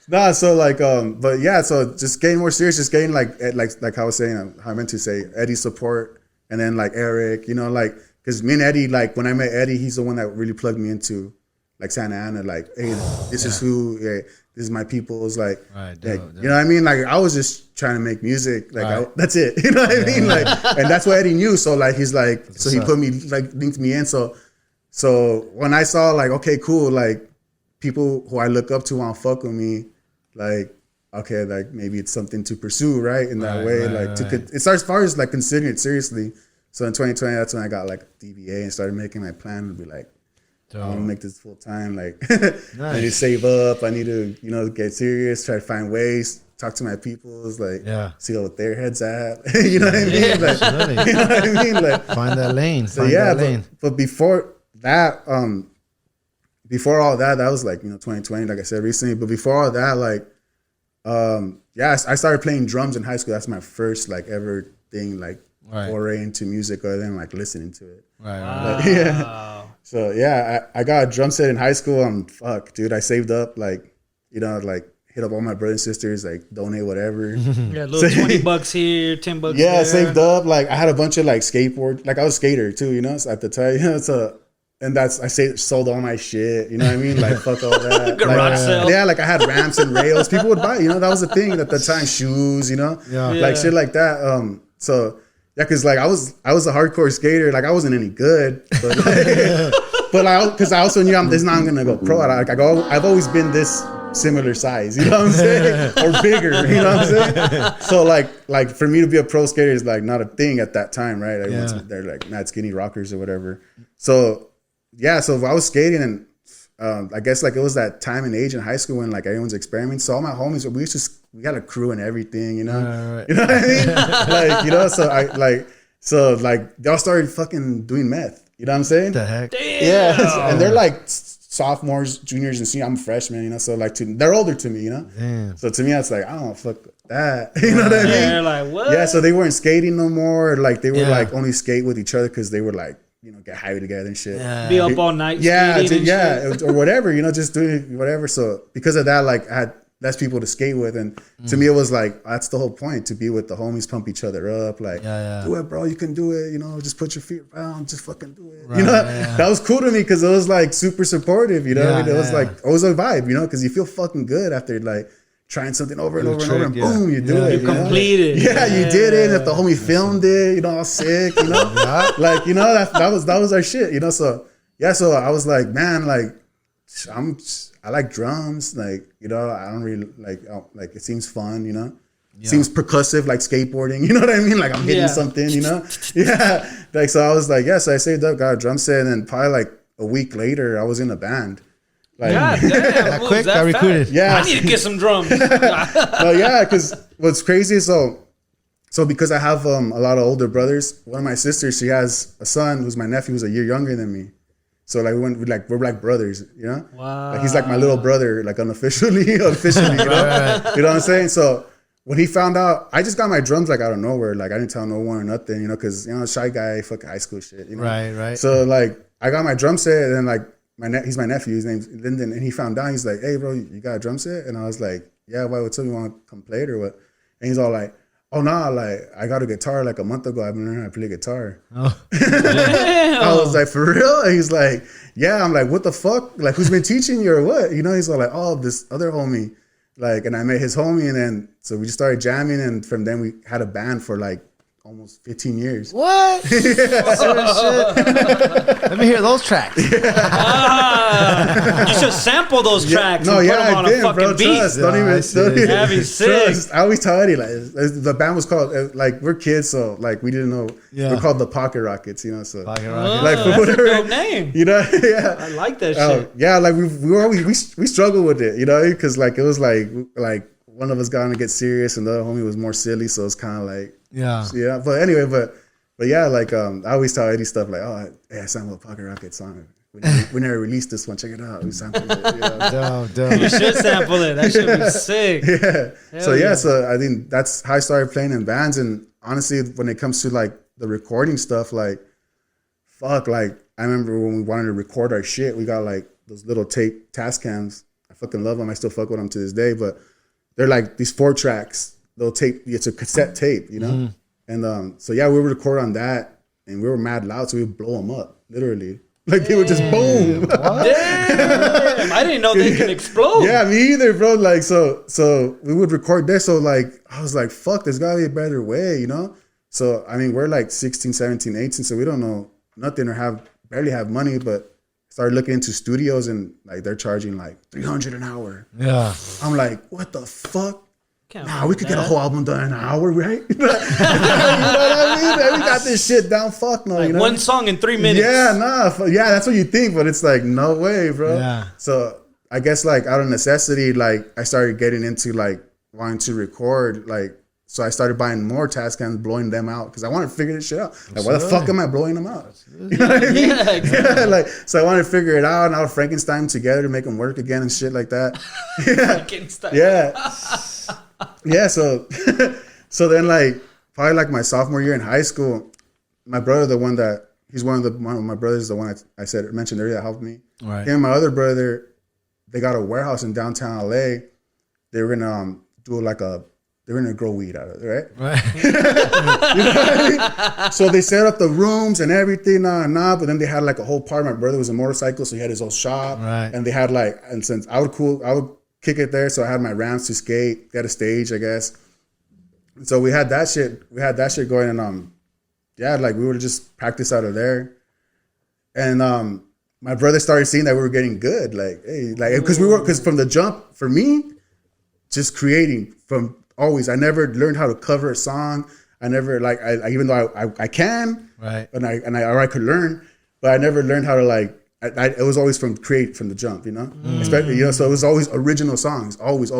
Nah, so like, but yeah, so just getting more serious, just getting like how I was saying, how I meant to say, Eddie's support, and then like Eric, like, because me and Eddie, like when I met Eddie, he's the one that really plugged me into like Santa Ana, like, hey, this is who, this is my people's, like, Right, you know what I mean? Like I was just trying to make music, like that's it, you know what I mean? Like, and that's what Eddie knew. So like he's like, so he put me like linked me in. So when I saw like, okay, cool, like people who I look up to want to fuck with me. Like, okay, like maybe it's something to pursue, right? In that way, it's as far as like considering it seriously. So in 2020, that's when I got like DBA and started making my plan to be like, I want to make this full time. Like, I need to save up. I need to, get serious. Try to find ways. Talk to my peoples. Like, see what their heads at. You know what I mean? Like, you know what I mean? Like, find that lane. So but before that, before all that, that was like, 2020, like I said recently. But before all that, like, I started playing drums in high school. That's my first like ever thing, like foray into music other than like listening to it. Wow. Like, yeah. So yeah, I got a drum set in high school. Dude, I saved up like, like hit up all my brothers and sisters, like donate whatever. Yeah, little $20 here, $10 yeah, there. saved up. Like I had a bunch of like skateboard, like I was a skater too, so at the time, so. And I sold all my shit, you know what I mean? Like, fuck all that. Garage sale. Yeah, like I had ramps and rails. People would buy, that was the thing at the time. Shoes, like shit like that. So yeah, cause like I was a hardcore skater. Like I wasn't any good, but cause I also knew I'm not gonna go pro. I've always been this similar size, you know what I'm saying? Or bigger, you know what I'm saying? So like for me to be a pro skater is like not a thing at that time, right? They're like mad skinny rockers or whatever. So yeah, so I was skating and I guess like it was that time and age in high school when like everyone's experimenting. So all my homies, we got a crew and everything, you know what I mean? Like, so they all started fucking doing meth. You know what I'm saying? The heck? Damn. Yeah, and they're like sophomores, juniors, and seniors. I'm a freshman, so like they're older to me, Damn. So to me, it's like I don't fuck that. You know what I mean? They're like, what? Yeah, so they weren't skating no more. Like they were like only skate with each other because they were like, get high together and shit. Yeah. Be up all night. Yeah, or whatever, just doing whatever. So because of that, like I had less people to skate with, and to me it was like that's the whole point, to be with the homies, pump each other up, like do it, bro, you can do it, just put your feet around, just fucking do it. That was cool to me because it was like super supportive, It was like it was a vibe, because you feel fucking good after like trying something over and over and over, and boom, you do it. You completed. Yeah, you did it. And if the homie filmed it, all sick, like that was our shit, So yeah, so I was like, man, like I like drums, like I don't really like it seems fun, Seems percussive, like skateboarding, you know what I mean? Like I'm hitting something, Yeah, like so I was like, so I saved up, got a drum set, and then probably like a week later, I was in a band. Like, God damn, that quick, got recruited. Yeah, I need to get some drums. Yeah, because what's crazy is so because I have a lot of older brothers. One of my sisters, she has a son who's my nephew, who's a year younger than me. So like we're like brothers, Wow. Like he's like my little brother, like unofficially, you know. You know what I'm saying? So when he found out, I just got my drums like out of nowhere. Like I didn't tell no one or nothing, because shy guy, fucking high school shit, Right. So like I got my drum set, and then like he's my nephew, his name's Lyndon, and he found out, he's like, hey bro, you got a drum set? And I was like, yeah, what's up, you want to come play it or what? And he's all like, oh nah, like I got a guitar like a month ago, I've been learning how to play guitar. I was like, for real? And he's like, yeah. I'm like, what the fuck? Like who's been teaching you or what? He's all like, oh, this other homie. Like, and I met his homie, and then so we just started jamming, and from then we had a band for like almost 15 years. What? Let me hear those tracks. You should sample those tracks. No, and yeah, put them on I did, a fucking bro. beat. Trust. Don't even. That'd be sick. Trust. I always tell Eddie, like, the band was called, like, we're kids, so, like, we didn't know. Yeah. We're called the Pocket Rockets, you know, so. Pocket Oh, Rocket. Like, that's whatever. a dope name. You know, yeah. I like that shit. Yeah, like, we struggled with it, you know, because, like, it was, like, one of us got to get serious and the other homie was more silly, so it's kind of like, Yeah. yeah. But anyway, but yeah, like, I always tell Eddie stuff like, oh, hey, I sampled a Pocket Rocket song. We never released this one. Check it out. We sampled it. You know? Dope. You should sample it. That should be sick. Yeah. Hell yeah. So I think that's how I started playing in bands. And honestly, when it comes to like the recording stuff, like, fuck, like I remember when we wanted to record our shit, we got like those little tape task cams. I fucking love them. I still fuck with them to this day. But they're like these 4 tracks. They'll tape. It's a cassette tape, you know. Mm-hmm. And so yeah, we would record on that, and we were mad loud, so we would blow them up, literally. Like they would just boom. Damn, I didn't know they could explode. Yeah, me either, bro. Like so we would record there. So like I was like, fuck, there's gotta be a better way, you know? So I mean, we're like 16, 17, 18, so we don't know nothing or barely have money, but started looking into studios and like they're charging like $300 an hour. Yeah. I'm like, what the fuck? Can't Nah, we could get a that. whole album done in an hour, right? You know what I mean? Like, we got this shit down. Fuck no, Like you know? one song in 3 minutes. Yeah, yeah, that's what you think, but it's like no way, bro. Yeah. So I guess like out of necessity, like I started getting into like wanting to record, like so I started buying more Tascams, blowing them out because I wanted to figure this shit out. Like, why the fuck am I blowing them out? You know what I mean? Yeah, exactly. Yeah, like so I wanted to figure it out, and I would Frankenstein them together to make them work again and shit like that. Yeah, yeah, yeah. So, so then like probably like my sophomore year in high school, my brother, he's one of my brothers, the one I mentioned earlier that helped me. Right. Him and my other brother, they got a warehouse in downtown LA. They were gonna they're gonna grow weed out of it, right? Right. You know what I mean? So they set up the rooms and everything, but then they had like a whole part. My brother was a motorcycle, so he had his own shop. Right. And they had and since I would kick it there, so I had my ramps to skate. They had a stage, I guess. So we had that shit. Going, and yeah, like we would just practice out of there. And my brother started seeing that we were getting good, like hey, like because from the jump for me, just creating from. Always, I never learned how to cover a song. I never I even though I can, Right. and I could learn, but I never learned how to it was always from the jump, you know. Especially so it was always original songs, always,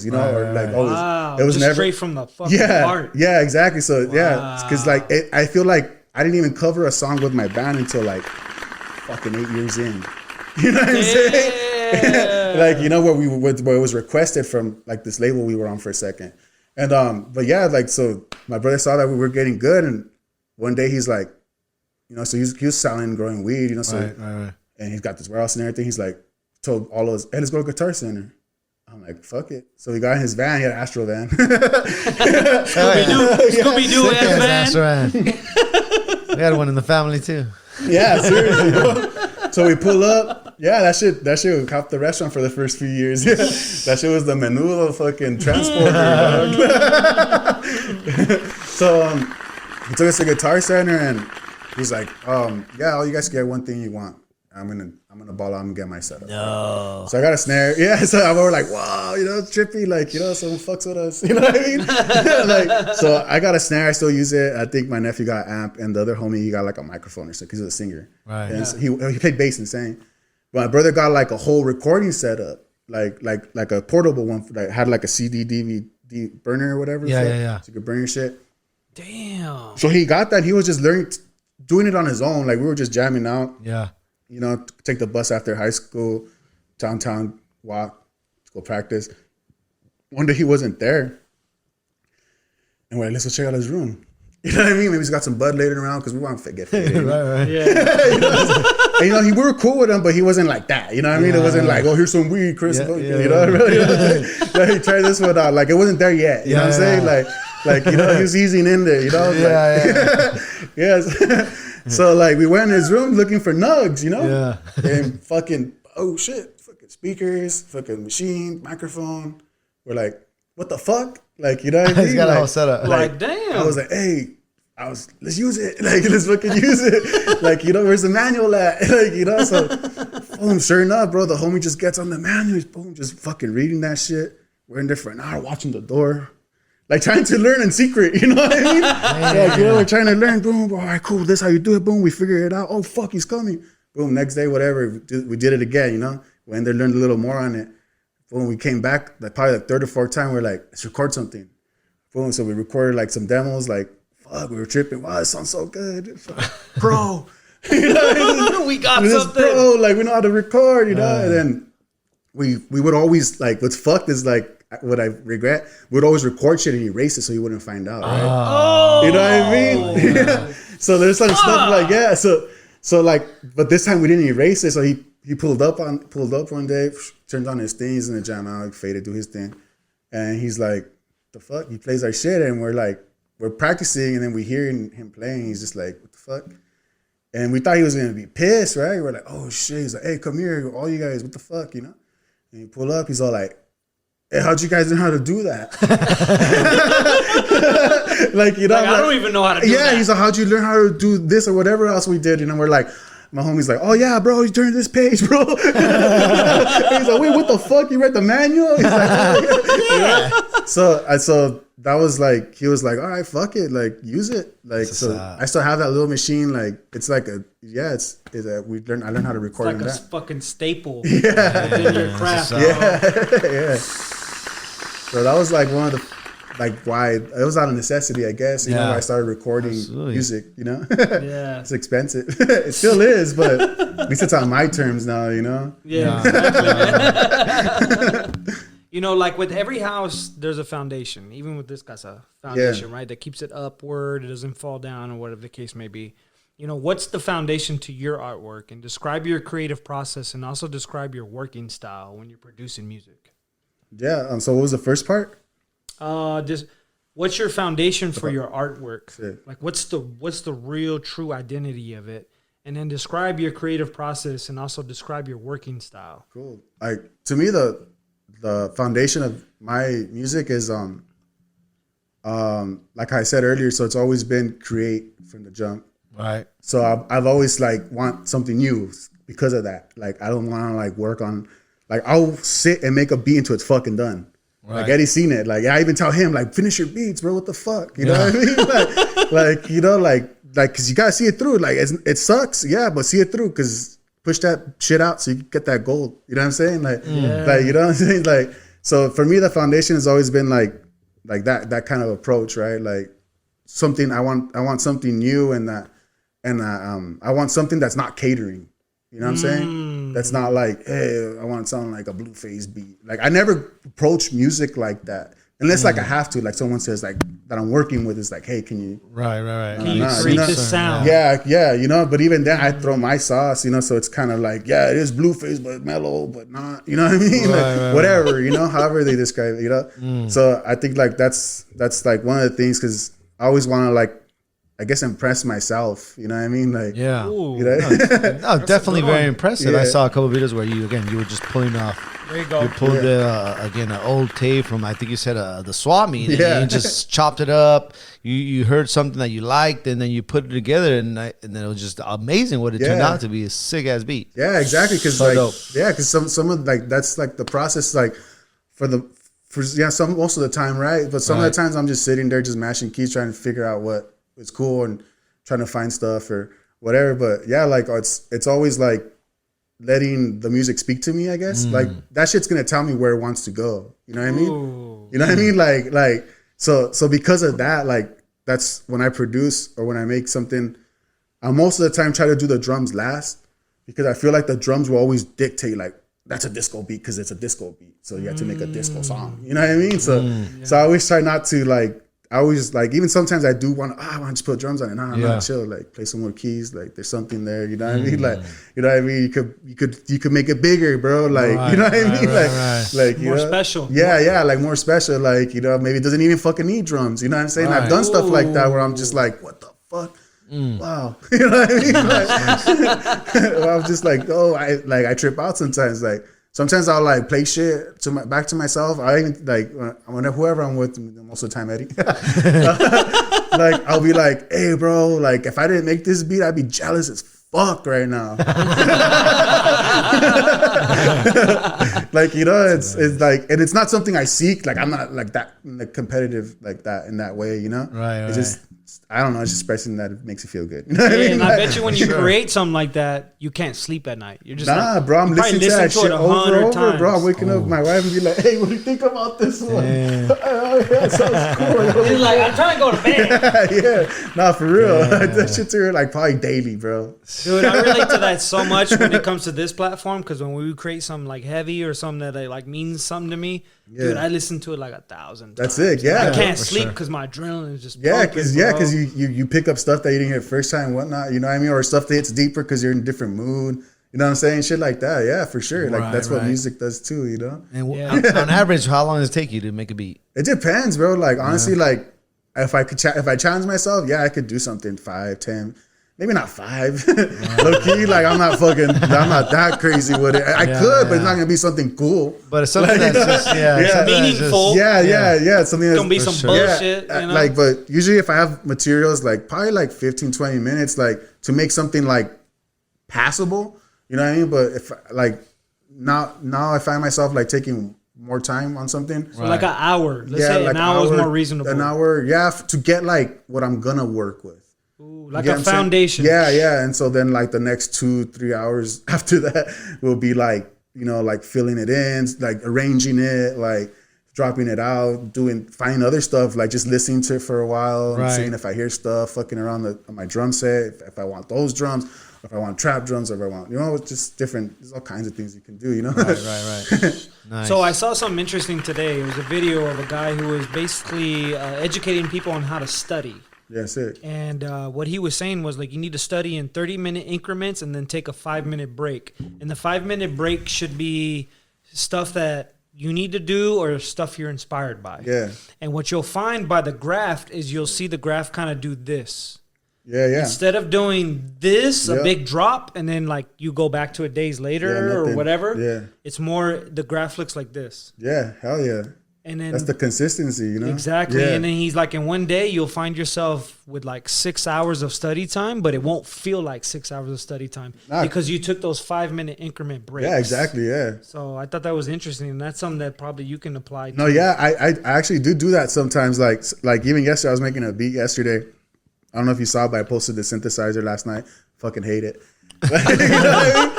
you know, or like always. Wow, It was just never straight from the fucking heart. Yeah, exactly. So yeah, because like I feel like I didn't even cover a song with my band until like fucking 8 years in. You know what I'm saying? Like you know where it was requested from like this label we were on for a second. And but yeah, like so my brother saw that we were getting good, and one day he's like, you know, so he was selling and growing weed, you know, so Right. and he's got this warehouse and everything. He's like told all of us, hey, let's go to Guitar Center. I'm like, fuck it. So he got in his van, he had an Astro van. Scooby-Doo ass man. We had one in the family too. Yeah, seriously. Bro. So we pull up. Yeah, that shit would cop the restaurant for the first few years. Yeah. That shit was the menudo fucking transporter. So he took us to Guitar Center and he's like, yeah, all you guys get one thing you want. I'm gonna ball out and get my setup. No. So I got a snare. Yeah, so we were like, wow, you know, trippy, like, you know, someone fucks with us. You know what I mean? Like, so I got a snare. I still use it. I think my nephew got amp, and the other homie, he got like a microphone or something because he's a singer. Right. And so he played bass and sang. But my brother got like a whole recording setup, like a portable one that had like a CD, DVD burner or whatever. Yeah. So you could burn your shit. Damn. So he got that. He was just doing it on his own. Like we were just jamming out. Yeah. You know, take the bus after high school, downtown, walk, go practice. One day he wasn't there. And we're like, let's go check out his room. You know what I mean? Maybe he's got some bud later around because we want to get faded. Right. Yeah. And, you know, we were cool with him, but he wasn't like that. You know what I mean? It wasn't like, oh, here's some weed, Chris. Yeah, You know what I mean? Like, hey, try this one out. Like, it wasn't there yet. You know what I'm saying? Like, you know, he was easing in there, you know? Yes. So, like, we went in his room looking for nugs, you know? Yeah. And fucking, oh, shit. Fucking speakers, fucking machine, microphone. We're like, what the fuck? Like, you know what I mean? He's got a whole setup. Like, damn. I was like, hey, let's use it. Like, let's fucking use it. Like, you know, where's the manual at? Like, you know, so boom, sure enough, bro, the homie just gets on the manual. He's boom, just fucking reading that shit. We're in there for an hour watching the door. Like trying to learn in secret, you know what I mean? Like, you know, we're trying to learn. Boom, all right, cool. This how you do it. Boom, we figure it out. Oh, fuck, he's coming. Boom, next day, whatever. We did it again, you know? We ended up learning a little more on it. Boom, we came back, like probably the third or fourth time, we're like, let's record something. Boom, so we recorded like some demos, like, fuck, we were tripping. Wow, it sounds so good. Bro. You know, we got this something. Bro, like, we know how to record, you know? And then we would always, like, what's fucked is like, what I regret, we'd always record shit and erase it so he wouldn't find out, right? Oh. You know what I mean? Yeah. So there's some stuff like, yeah. So like, but this time we didn't erase it. So he pulled up one day, turned on his things in the jam out, faded, do his thing. And he's like, the fuck? He plays our shit and we're practicing and then we hear him playing. He's just like, what the fuck? And we thought he was going to be pissed, right? We're like, oh shit. He's like, hey, come here, all you guys, what the fuck, you know? And he pull up, he's all like, hey, how'd you guys know how to do that? Like, you know, like, I don't even know how to do that. Yeah, he's like, how'd you learn how to do this or whatever else we did? You know, we're like, my homie's like, oh yeah, bro, you turned this page, bro. He's like, wait, what the fuck? You read the manual? He's like, oh, yeah. So that was like, he was like, all right, fuck it, like use it. Like, so I still have that little machine. Like, it's like I learned how to record it's like that. a fucking staple. Yeah. In your craft. Yeah. So that was like one of the, like, why it was out of necessity, I guess. You know, I started recording music, you know? Yeah. It's expensive. It still is, but at least it's on my terms now, you know? Yeah. You know, like with every house, there's a foundation. Even with this guy's a foundation, right? That keeps it upward, it doesn't fall down, or whatever the case may be. You know, what's the foundation to your artwork? And describe your creative process and also describe your working style when you're producing music. Yeah. So what was the first part? Just what's your foundation for your artwork? Shit. Like what's the real true identity of it? And then describe your creative process and also describe your working style. Cool. Like, to me, the foundation of my music is like I said earlier, so it's always been create from the jump. Right. So I've always like want something new because of that. Like, I don't want to like work on, like, I'll sit and make a beat until it's fucking done. Right. Like, Eddie's seen it. Like, I even tell him, like, finish your beats, bro. What the fuck? You know what I mean? Like, you know, like, cause you gotta see it through. Like, it sucks, yeah, but see it through, cause push that shit out so you get that gold. You know what I'm saying? Like, like, you know what I'm saying? Like, so for me, the foundation has always been like that kind of approach, right? Like, something I want something new, and I want something that's not catering. You know what I'm saying? That's not like, hey, I want to sound like a Blueface beat. Like, I never approach music like that. Unless like I have to, like someone says like that I'm working with is like, hey, can you? Right. Can you create this sound? Yeah, you know. But even then, I throw my sauce, you know. So it's kind of like, yeah, it is Blueface, but mellow, but not. You know what I mean? Like, whatever, you know, however they describe it, you know. So I think like that's like one of the things, because I always want to, like, I guess, impress myself. You know what I mean? Like, yeah. You know? No, definitely very impressive. Yeah. I saw a couple of videos where you were just pulling off. There you go. You pulled again an old tape from, I think you said the swap meet, and you just chopped it up. You heard something that you liked, and then you put it together, and then it was just amazing what it turned out to be. A sick ass beat. Yeah, exactly. Because because some of, like, that's like the process, like most of the time, right? But some of the times I'm just sitting there just mashing keys, trying to figure out what is cool and trying to find stuff or whatever. But yeah, like it's always like letting the music speak to me, I guess. Like, that shit's gonna tell me where it wants to go. You know what I mean? You know what I mean? Like so because of that, like, that's when I produce or when I make something, I most of the time try to do the drums last, because I feel like the drums will always dictate, like, that's a disco beat because it's a disco beat. So you have to make a disco song. You know what I mean? So I always try not to, like, I always, like, even sometimes I do want to, I want to just put drums on it. No, chill. Like, play some more keys. Like, there's something there. You know what I mean? Like, you know what I mean? You could make it bigger, bro. Like, you know what I mean? Like more special. Yeah, like more special. Like, you know, maybe it doesn't even fucking need drums. You know what I'm saying? I've done stuff like that where I'm just like, what the fuck? Wow. You know what I mean? Like, I'm just like, I trip out sometimes. Like, sometimes I'll like play shit back to myself. I even like whenever whoever I'm with, most of the time Eddie. Like I'll be like, hey bro, like if I didn't make this beat, I'd be jealous as fuck right now. Like, you know, it's like, and it's not something I seek. Like I'm not like that competitive like that in that way, you know? Right. It's just, I don't know, it's just expressing that it makes you feel good. You know what I mean? And I bet you when you create something like that, you can't sleep at night. You're just bro, I'm listening to that shit over, bro. I'm waking up my wife and be like, hey, what do you think about this one? That sounds cool. He's like, I'm trying to go to bed. Yeah, nah, for real. That shit's like probably daily, bro. Dude, I relate to that so much when it comes to this platform, because when we create something like heavy or something that like means something to me, dude, I listen to it like 1,000 times. That's it, yeah. I can't sleep because my adrenaline is just because you pick up stuff that you didn't hear first time and whatnot, you know what I mean? Or stuff that hits deeper because you're in a different mood. You know what I'm saying? Shit like that, yeah, for sure. Like that's what music does too, you know? And on average, how long does it take you to make a beat? It depends, bro. Like honestly, like if I challenge myself, I could do something 5, 10. Maybe not 5. Low key, like I'm not that crazy with it. I could, but it's not gonna be something cool. But it's something that's just meaningful. It's something that's gonna be some bullshit. You know? Like, but usually if I have materials, like probably like 15, 20 minutes, like to make something like passable. You know what I mean? But if like now I find myself like taking more time on something. So like an hour. Let's say like an hour is more reasonable. An hour, to get like what I'm gonna work with. Ooh, like a foundation. Yeah. And so then like the next 2-3 hours after that will be like, you know, like filling it in, like arranging it, like dropping it out, finding other stuff, like just listening to it for a while and seeing if I hear stuff, fucking around on my drum set, if I want those drums, if I want trap drums, or if I want, you know, it's just different. There's all kinds of things you can do, you know? Right. Nice. So I saw something interesting today. It was a video of a guy who was basically educating people on how to study. Yeah, sick. And what he was saying was like you need to study in 30-minute increments and then take a 5-minute break. And the 5-minute break should be stuff that you need to do or stuff you're inspired by. Yeah. And what you'll find by the graph is you'll see the graph kind of do this. Yeah. Instead of doing this, a big drop, and then like you go back to it days later or whatever. It's more, the graph looks like this. Yeah, hell yeah. And then that's the consistency, you know? Exactly. Yeah. And then he's like, in one day, you'll find yourself with like 6 hours of study time, but it won't feel like 6 hours of study time because you took those 5-minute increment breaks. Yeah, exactly. Yeah. So I thought that was interesting. And that's something that probably you can apply to. No, yeah. I actually do that sometimes. Like even yesterday, I was making a beat yesterday. I don't know if you saw, but I posted the synthesizer last night. Fucking hate it. You know what I mean?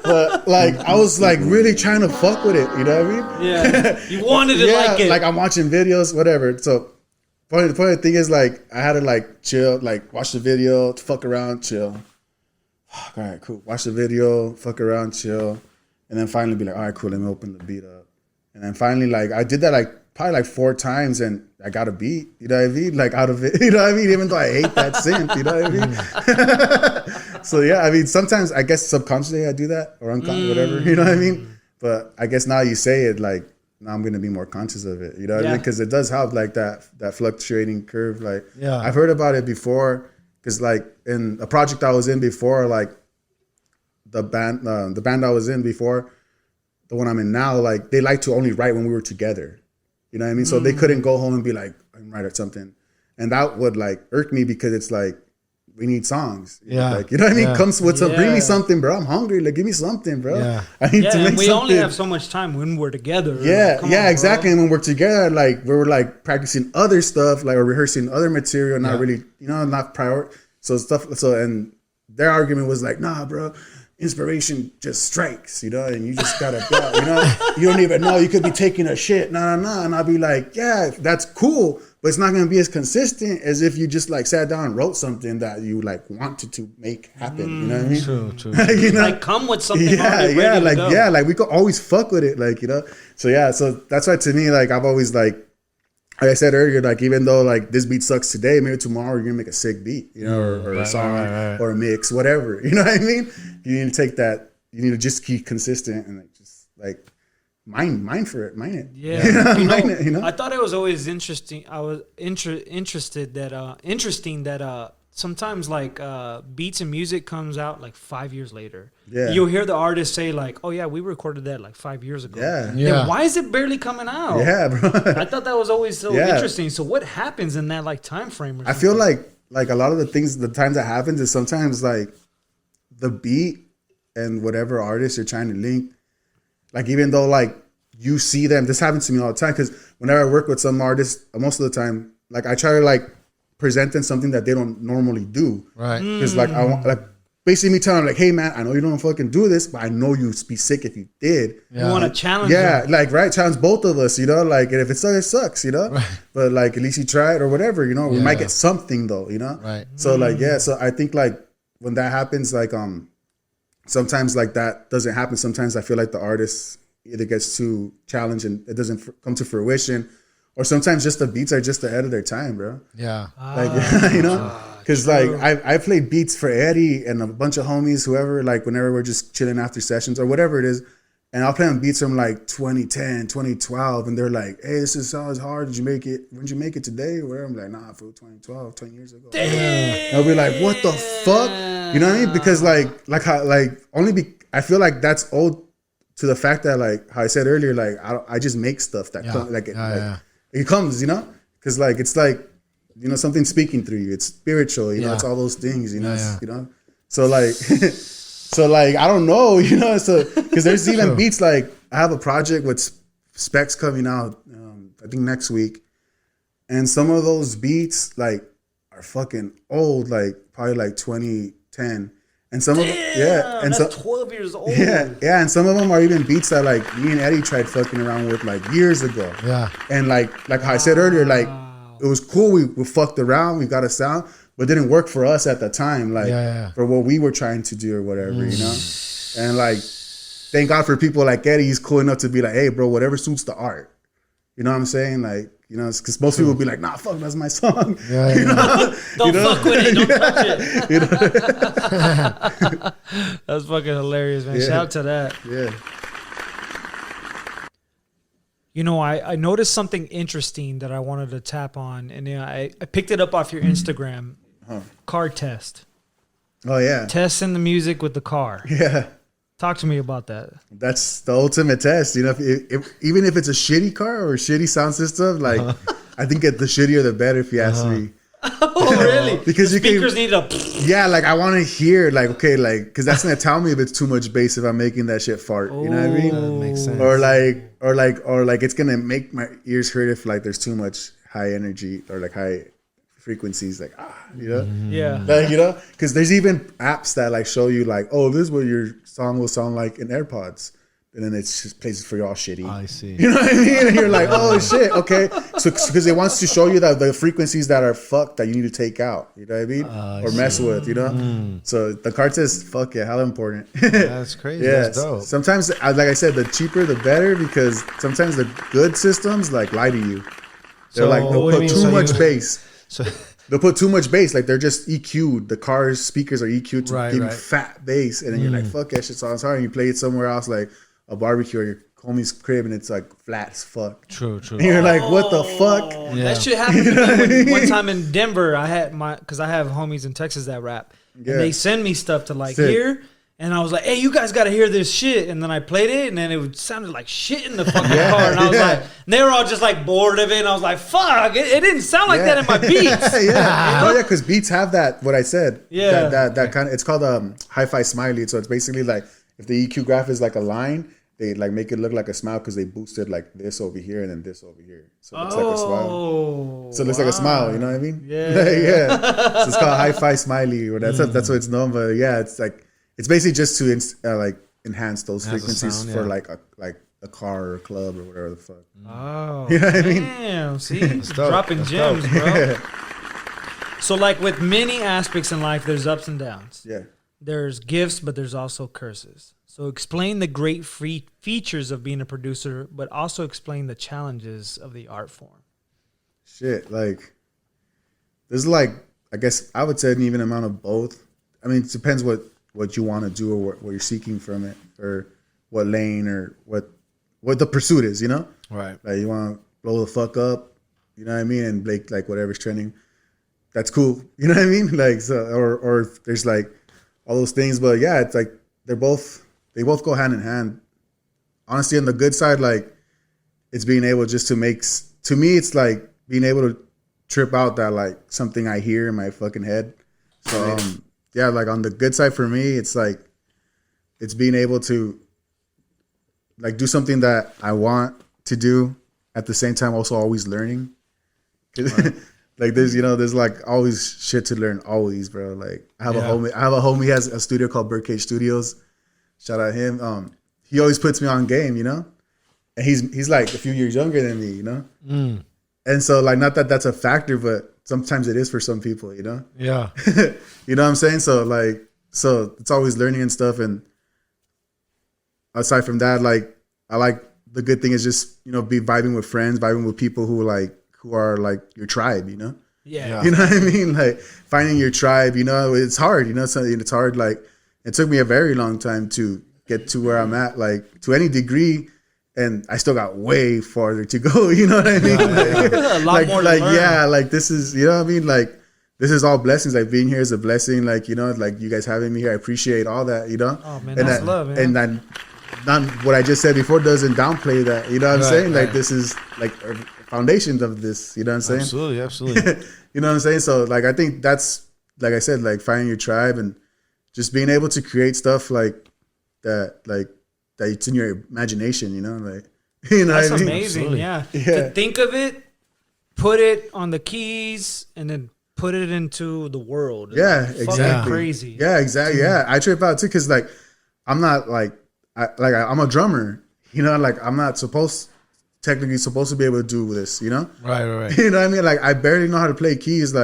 But like I was like really trying to fuck with it, you know what I mean? Yeah, you wanted to like it. Like I'm watching videos, whatever. So the funny thing is like I had to like chill, like watch the video, fuck around, chill. All right, cool. Watch the video, fuck around, chill, and then finally be like, all right, cool. Let me open the beat up, and then finally like I did that like probably like 4 times, and I got a beat, you know what I mean? Like out of it, you know what I mean? Even though I hate that synth, you know what I mean? So yeah, I mean, sometimes I guess subconsciously I do that or unconsciously, whatever, you know what I mean? But I guess now you say it, like now I'm gonna be more conscious of it, you know what I mean? Because it does have like that fluctuating curve. Like I've heard about it before, because like in a project I was in before, like the band I was in before, the one I'm in now, like they like to only write when we were together. You know what I mean? So they couldn't go home and be like, I'm writing something. And that would like irk me because it's like, we need songs. Like, you know what I mean? Comes with some, bring me something, bro. I'm hungry. Like, give me something, bro. I need to make and we something. only have so much time when we're together. Yeah, like, exactly. And when we're together, like, we were like practicing other stuff, like, or rehearsing other material, not really, you know, not prior. So stuff, and their argument was like, nah, bro. Inspiration just strikes, you know, and you just gotta, you know, you don't even know, you could be taking a shit, nah. And I'll be like, yeah, that's cool, but it's not gonna be as consistent as if you just like sat down and wrote something that you like wanted to make happen, you know what I mean? True. You know? Like come with something like we could always fuck with it, like, you know? So that's why to me, like, I've always like I said earlier, like even though like this beat sucks today, maybe tomorrow you're gonna make a sick beat, you know, or a song or a mix, whatever. You know what I mean? You need to take that. You need to just keep consistent and like just like mine it. Yeah, mine it. You know. I thought it was always interesting. I was interesting that sometimes like beats and music comes out like 5 years later. Yeah. You'll hear the artist say like, "Oh yeah, we recorded that like 5 years ago." Yeah. Then why is it barely coming out? Yeah, bro. I thought that was always so interesting. So what happens in that like time frame? I feel like a lot of the times that happens is sometimes like the beat and whatever artist you're trying to link, like even though like you see them, this happens to me all the time because whenever I work with some artists, most of the time, like I try to like present them something that they don't normally do. Right. Because like I want like basically me telling them like, hey man, I know you don't fucking do this, but I know you'd be sick if you did. You want to challenge them. Like challenge both of us, you know, like and if it sucks, it sucks, you know. Right. But like at least you try it or whatever, you know. We might get something though, you know. Right. So like so I think like when that happens, like sometimes like that doesn't happen. Sometimes I feel like the artist either gets too challenged and it doesn't come to fruition, or sometimes just the beats are just ahead of their time, bro. Yeah. Like you know. Because like I played beats for Eddie and a bunch of homies, whoever, like whenever we're just chilling after sessions or whatever it is, and I'll play them beats from like 2010, 2012, and they're like, hey, this is sounds hard. Did you make it? When did you make it today? Or whatever. I'm like, nah, for 2012, 20 years ago. Damn. And I'll be like, what the fuck? You know what I mean? Because I feel like that's old to the fact that like how I said earlier, like I just make stuff that comes, it comes, you know? Because like it's like, you know, something speaking through you. It's spiritual, you know. It's all those things, you know. You know, so like, I don't know, you know. So because there's even beats like I have a project with Specs coming out, I think next week, and some of those beats like are fucking old, like probably like 2010, and some of them, and that's 12 years old. Yeah, and some of them are even beats that like me and Eddie tried fucking around with like years ago. Yeah, and like how I said earlier, like. It was cool. We fucked around. We got a sound, but it didn't work for us at the time. Like for what we were trying to do or whatever, you know. And like, thank God for people like Eddie. He's cool enough to be like, hey, bro, whatever suits the art. You know what I'm saying? Like, you know, because most people will be like, nah, fuck, that's my song. You know? Don't fuck with it. Don't touch it. You know? That's fucking hilarious, man. Shout out to that. Yeah. You know, I noticed something interesting that I wanted to tap on, and I picked it up off your Instagram. Car test. Oh, yeah. Testing the music with the car. Yeah. Talk to me about that. That's the ultimate test. You know, even if it's a shitty car or a shitty sound system, like, I think the shittier the better if you ask me. Oh, really? Because the speakers need a... Yeah, like, I want to hear, like, okay, like, because that's going to tell me if it's too much bass if I'm making that shit fart. You know what I mean? That makes sense. Or like it's going to make my ears hurt if, like, there's too much high energy or, like, high frequencies, like, you know? Yeah. Like, you know? Because there's even apps that, like, show you, like, oh, this is what your song will sound like in AirPods. And then it's just places for you all shitty. I see. You know what I mean? And you're like, oh shit, okay. So because it wants to show you that the frequencies that are fucked that you need to take out. You know what I mean? Or mess with. You know. So the car test, fuck yeah, hella important. That's crazy. Yeah. That's dope. Sometimes, like I said, the cheaper the better because sometimes the good systems like lie to you. They're like they'll put too much bass. So. They'll put too much bass, like they're just EQ'd. The car's speakers are EQ'd to give you fat bass, and then you're like, "Fuck that shit sounds hard." And you play it somewhere else, like a barbecue or your homie's crib, and it's like flat as fuck. True. And you're like, "What the fuck?" Yeah. That shit happened to me one time in Denver. I had because I have homies in Texas that rap, and they send me stuff to like hear. And I was like, hey, you guys got to hear this shit. And then I played it, and then it sounded like shit in the fucking car. And I was like, and they were all just like bored of it. And I was like, fuck, it didn't sound like that in my beats. Oh, yeah, because beats have that, what I said. Yeah. That kind of, it's called hi-fi smiley. So it's basically like, if the EQ graph is like a line, they like make it look like a smile because they boosted like this over here and then this over here. So it looks like a smile. So it looks like a smile, you know what I mean? Yeah. So it's called hi-fi smiley. Or that's what it's known. But yeah, it's like, it's basically just to like enhance those frequencies sound, for like a car or a club or whatever the fuck. Oh, you know what I mean? Damn, see, dropping gems, bro. So like with many aspects in life, there's ups and downs. Yeah. There's gifts, but there's also curses. So explain the great features of being a producer, but also explain the challenges of the art form. Shit, like there's like, I guess I would say an even amount of both. I mean, it depends what you want to do or what you're seeking from it or what lane or what the pursuit is, you know? Right. Like you want to blow the fuck up, you know what I mean? And like whatever's trending. that's cool. You know what I mean? Like, so, or if there's like all those things, but yeah, it's like they both go hand in hand. Honestly, on the good side, like it's being able just to make, to me, it's like being able to trip out that like something I hear in my fucking head. So yeah, like on the good side for me, it's like it's being able to like do something that I want to do at the same time, also always learning. Like there's like always shit to learn, always, bro. Like I have a homie he has a studio called Birdcage Studios. Shout out him. He always puts me on game, and he's like a few years younger than me, And so like not that that's a factor, but sometimes it is for some people, Yeah. You know what I'm saying? So it's always learning and stuff. And aside from that, like I like the good thing is just, be vibing with friends, vibing with people who are like your tribe, Yeah. You know what I mean? Like finding your tribe, it's hard, it's hard. Like it took me a very long time to get to where I'm at, like to any degree. And I still got way farther to go. You know what I mean? A lot more to learn. Yeah, like this is, you know what I mean? Like this is all blessings. Like being here is a blessing. Like, like you guys having me here, I appreciate all that, Oh man, that's love, man. And then not what I just said before doesn't downplay that. You know what I'm saying? Like this is like a foundation of this. You know what I'm saying? Absolutely. You know what I'm saying? So like I think that's, like I said, like finding your tribe and just being able to create stuff like that, like that it's in your imagination, like that's what I mean? amazing. Yeah. To think of it, put it on the keys, and then put it into the world. Yeah, Fucking exactly. crazy. Yeah, exactly. Yeah, I trip out too because like I'm not like I'm a drummer. Like I'm not technically supposed to be able to do this. Right. You know what I mean? Like I barely know how to play keys,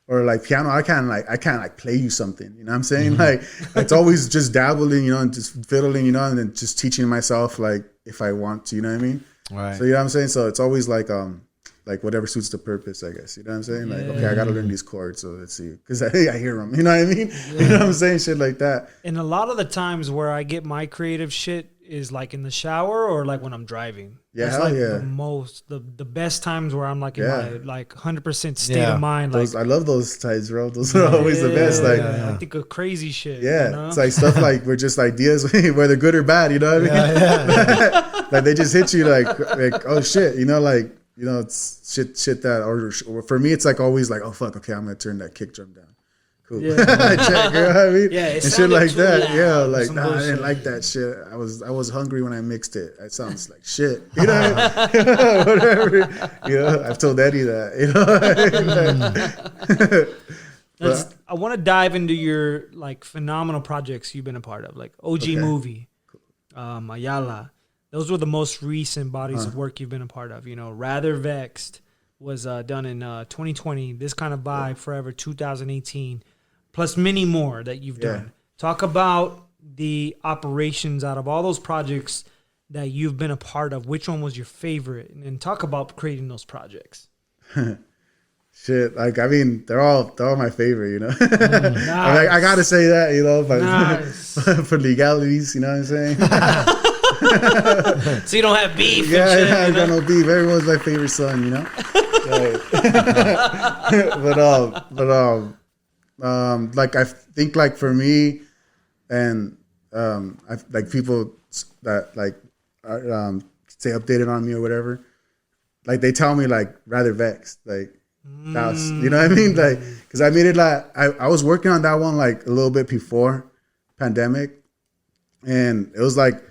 or like piano. I can't like play you something. You know what I'm saying? Like it's always just dabbling, and just fiddling, and then just teaching myself like if I want to. You know what I mean? Right. So you know what I'm saying? So it's always like whatever suits the purpose, I guess. You know what I'm saying? Like, okay, I got to learn these chords, so let's see. Because I hear them. You know what I mean? Yeah. You know what I'm saying? Shit like that. And a lot of the times where I get my creative shit is like in the shower or like when I'm driving. Yeah, that's like the best times where I'm like in my like 100% state of mind. Like I love those times, bro. Those are always the best. Like I think of crazy shit. Yeah, it's like stuff like we're just ideas, whether good or bad. You know what I mean? Yeah. Like they just hit you like oh shit, it's shit that or for me it's like always like oh fuck, okay, I'm gonna turn that kick drum down. Cool. Yeah. Check, you know what I mean? Yeah, and shit like that. Loud. Yeah, like nah, I didn't like that shit. I was hungry when I mixed it. It sounds like shit. You know, whatever. I've told Eddie that. I want to dive into your like phenomenal projects you've been a part of, like OG Movie, Ayala. Those were the most recent bodies of work you've been a part of. Rather Vexed was done in 2020. This Kind of Vibe Forever 2018. Plus many more that you've done. Talk about the operations out of all those projects that you've been a part of. Which one was your favorite? And talk about creating those projects. Shit, like I mean, they're all my favorite, Nice. I gotta say that, but nice. For legalities, you know what I'm saying? So you don't have beef. Yeah, I got no beef. Everyone's my favorite son, like I think like for me, and I like people that like stay updated on me or whatever. Like they tell me like Rather Vexed, like that's you know what I mean, like because I made it like I was working on that one like a little bit before pandemic, and it was like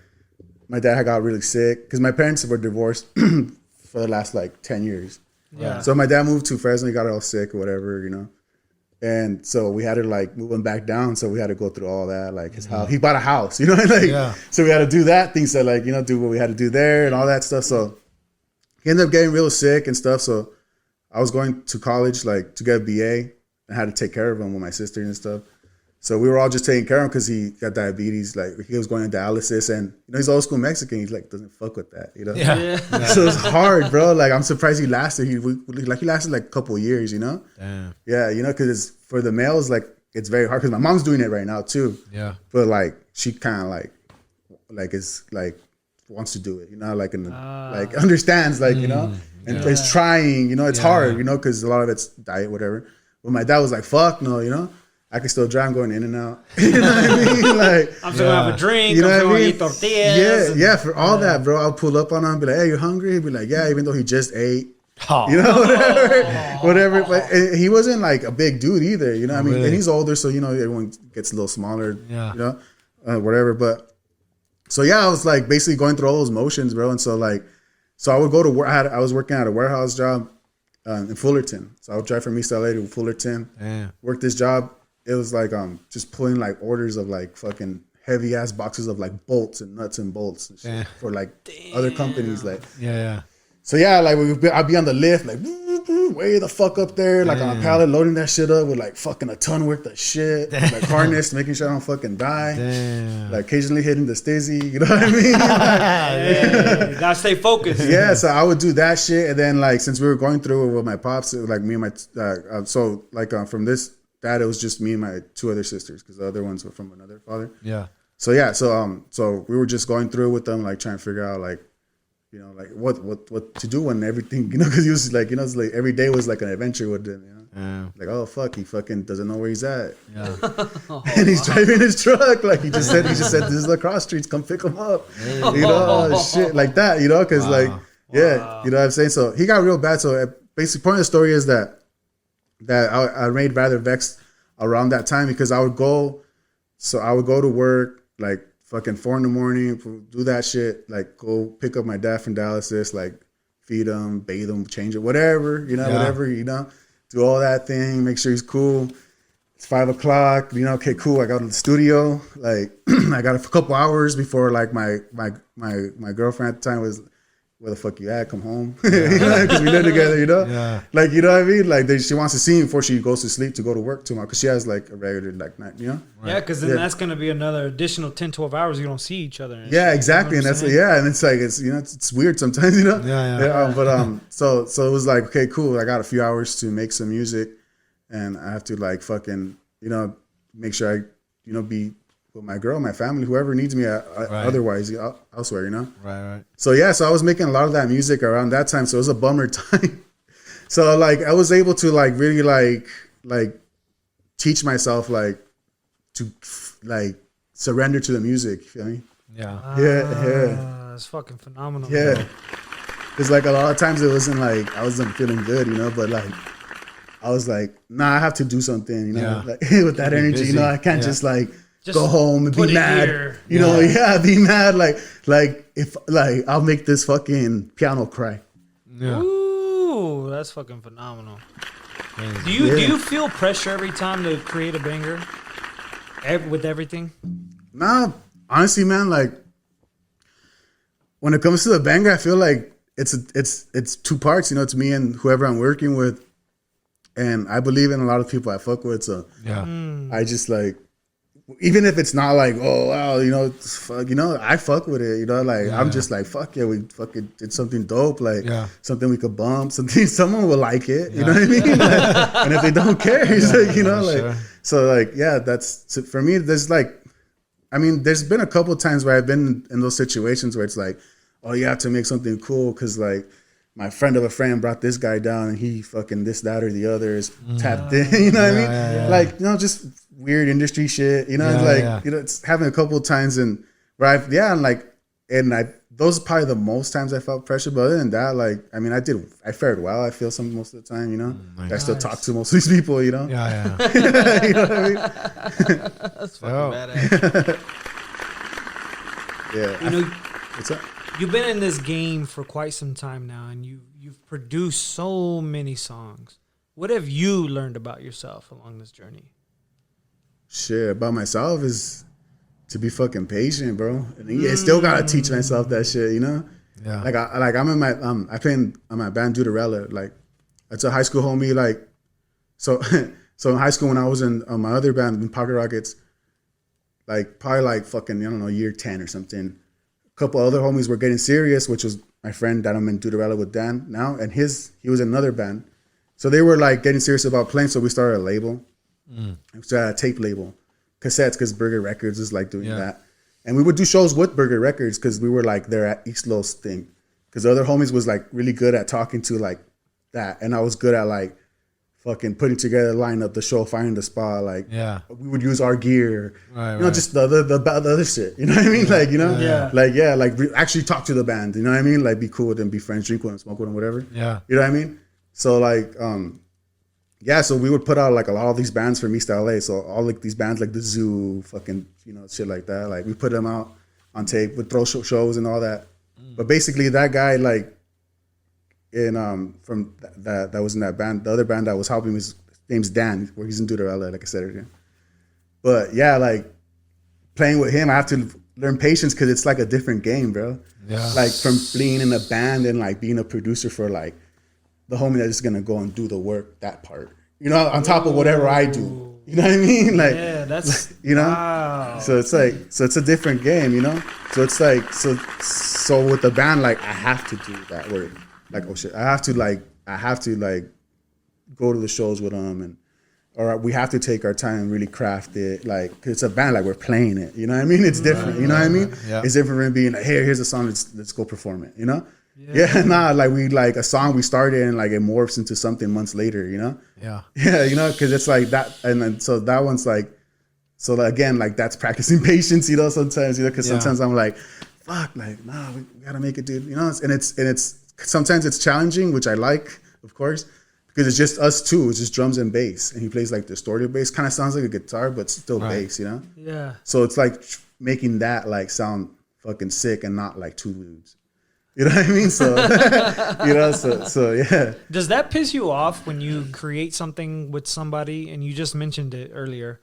my dad had got really sick because my parents were divorced for the last like 10 years. Yeah. So my dad moved to Fresno, he got all sick or whatever, And so we had to like move him back down. So we had to go through all that, like his house. He bought a house, So we had to do that, things that like, do what we had to do there and all that stuff. So he ended up getting real sick and stuff. So I was going to college like to get a BA and had to take care of him with my sister and stuff. So we were all just taking care of him because he got diabetes. Like he was going to dialysis, and he's old school Mexican. He's like doesn't fuck with that, Yeah. So it's hard, bro. Like I'm surprised he lasted. He lasted like a couple of years, Damn. Yeah, because for the males, like it's very hard. Because my mom's doing it right now too. Yeah. But like she kind of like is like wants to do it, like like understands, like and is trying. It's hard, because a lot of it's diet, whatever. But my dad was like, fuck no, you know? I can still drive, I'm going in and out. You know what I mean? Like, I'm still gonna have a drink. You know I'm still what I gonna mean? eat tortillas. Yeah, for all that, bro. I'll pull up on him, be like, hey, you hungry? He'd be like, yeah, even though he just ate. Oh. You know, whatever. But he wasn't like a big dude either, you know what I mean? Really? And he's older, so, you know, everyone gets a little smaller, Yeah. you know, whatever. But, so yeah, I was like basically going through all those motions, bro. And so like, so I would go to work. I was working at a warehouse job in Fullerton. So I would drive from East LA to Fullerton, work this job. It was like just pulling like orders of like fucking heavy ass boxes of like bolts and nuts and bolts and shit for like other companies. Like, so yeah, like I'd be on the lift, like way the fuck up there, like on a pallet, loading that shit up with like fucking a ton worth of shit, like harness, making sure I don't fucking die. Like occasionally hitting the stizzy, you know what I mean? You gotta stay focused. Yeah, so I would do that shit, and then like since we were going through it with my pops, it was, like me and my from this dad, it was just me and my two other sisters because the other ones were from another father. Yeah. So yeah, so we were just going through with them, like trying to figure out like, you know, like what to do when everything, you know, because he was like, you know, it's like every day was like an adventure with him, you know. Like, oh fuck, he fucking doesn't know where he's at. Yeah. And he's driving his truck, like he just said this is the cross streets, come pick him up. You know, shit like that, you know, because like, yeah, you know what I'm saying. So he got real bad. So basically, point of the story is that I made rather vexed around that time because I would go to work like fucking 4 a.m, do that shit, like go pick up my dad from Dallas, like feed him, bathe him, change it, whatever, you know, do all that thing, make sure he's cool. It's 5 o'clock, you know, okay, cool. I got to the studio, like I got a couple hours before like my girlfriend at the time was, where the fuck you at? Come home. You know, because we live together, you know? Yeah. Like, you know what I mean? Like, she wants to see me before she goes to sleep to go to work tomorrow because she has like a regular like night, you know? Right. Yeah, because then that's going to be another additional 10, 12 hours you don't see each other. Yeah, exactly. And that's, and it's like, it's, you know, it's weird sometimes, you know? But, so it was like, okay, cool. I got a few hours to make some music and I have to like fucking, you know, make sure I, you know, be with my girl, my family, whoever needs me otherwise elsewhere, you know? Right. So yeah, so I was making a lot of that music around that time. So it was a bummer time. So like I was able to like really like teach myself like to like surrender to the music. You feel me? Yeah. Yeah. That's fucking phenomenal. Yeah. Because like a lot of times it wasn't like I wasn't feeling good, you know, but like I was like, nah, I have to do something, you know, like with that energy, you know, I can't just like go home and be mad, you know, be mad. Like if like I'll make this fucking piano cry. Yeah. Ooh, that's fucking phenomenal. Do you feel pressure every time to create a banger with everything? Nah, honestly, man, like when it comes to the banger, I feel like it's two parts, you know, it's me and whoever I'm working with. And I believe in a lot of people I fuck with. So I just like, even if it's not like, oh wow, you know, fuck, you know, I fuck with it, you know, like I'm just like, fuck yeah, we fucking did something dope, like something we could bump, something someone will like it, you know what I mean? Like, and if they don't care, it's like, you know, like so like that's for me. There's like, I mean, there's been a couple of times where I've been in those situations where it's like, oh, you have to make something cool because like my friend of a friend brought this guy down and he fucking this, that, or the other is tapped in, you know what I mean? Like, you know, just weird industry shit, you know, it's like, you know, it's happened a couple of times and those are probably the most times I felt pressure. But other than that, like, I mean, I fared well. I feel something most of the time, you know, I still talk to most of these people, you know? Yeah. You know what I mean? That's fucking badass. Yeah. You know, what's up? You've been in this game for quite some time now, and you've produced so many songs. What have you learned about yourself along this journey? Shit, about myself is to be fucking patient, bro. And I still gotta teach myself that shit, you know? Yeah. I'm in my I play in my band Deuterella. Like it's a high school homie. Like so in high school when I was in my other band in Pocket Rockets, like probably like fucking I don't know year 10 or something. A couple other homies were getting serious, which was my friend that I'm in Deuterella with Dan now, and he was in another band. So they were like getting serious about playing, so we started a label. We started a tape label, cassettes, because Burger Records is like doing that. And we would do shows with Burger Records because we were like there at East Los thing. Because the other homies was like really good at talking to like that, and I was good at like fucking putting together the lineup, the show, finding the spot. Like, Yeah. we would use our gear, Right, you know, just the other shit. You know what I mean? Like, you know, like we actually talk to the band. You know what I mean? Like, be cool with them, be friends, drink with them, smoke with them, whatever. Yeah. You know what I mean? So like, yeah. So we would put out like a lot of these bands from East LA. So all like these bands like the Zoo, fucking, you know, shit like that. Like we put them out on tape, would throw shows and all that. But basically, that guy like. From that was in that band. The other band that was helping me, his name's Dan, where he's in Duder LA, like I said earlier. But yeah, like playing with him, I have to learn patience because it's like a different game, bro. Yeah. Like from being in a band and like being a producer for like the homie that's just gonna go and do the work, that part. You know, on top of whatever I do. You know what I mean? Like, yeah, that's you know. wow. So it's like, so it's a different game, you know. So it's like, so with the band, like I have to do that work. Like, oh shit, I have to go to the shows with them, and or we have to take our time and really craft it. Like, 'cause it's a band, like we're playing it. You know what I mean? It's different. You know what I mean? Yeah. It's different from being like, hey, here's a song. Let's go perform it. You know? Yeah. Nah. Like we like a song we started and like it morphs into something months later. You know? Yeah. Yeah. You know? Because it's like that, and then so that one's like, so again, like that's practicing patience. You know? Sometimes, you know, because sometimes I'm like, fuck, like nah, we gotta make it, dude. You know? And it's sometimes it's challenging, which I like, of course, because it's just us two. It's just drums and bass, and he plays like distorted bass. Kind of sounds like a guitar, but still bass, you know? Yeah. So it's like making that like sound fucking sick and not like two dudes. You know what I mean? So you know, so yeah. Does that piss you off when you create something with somebody and you just mentioned it earlier,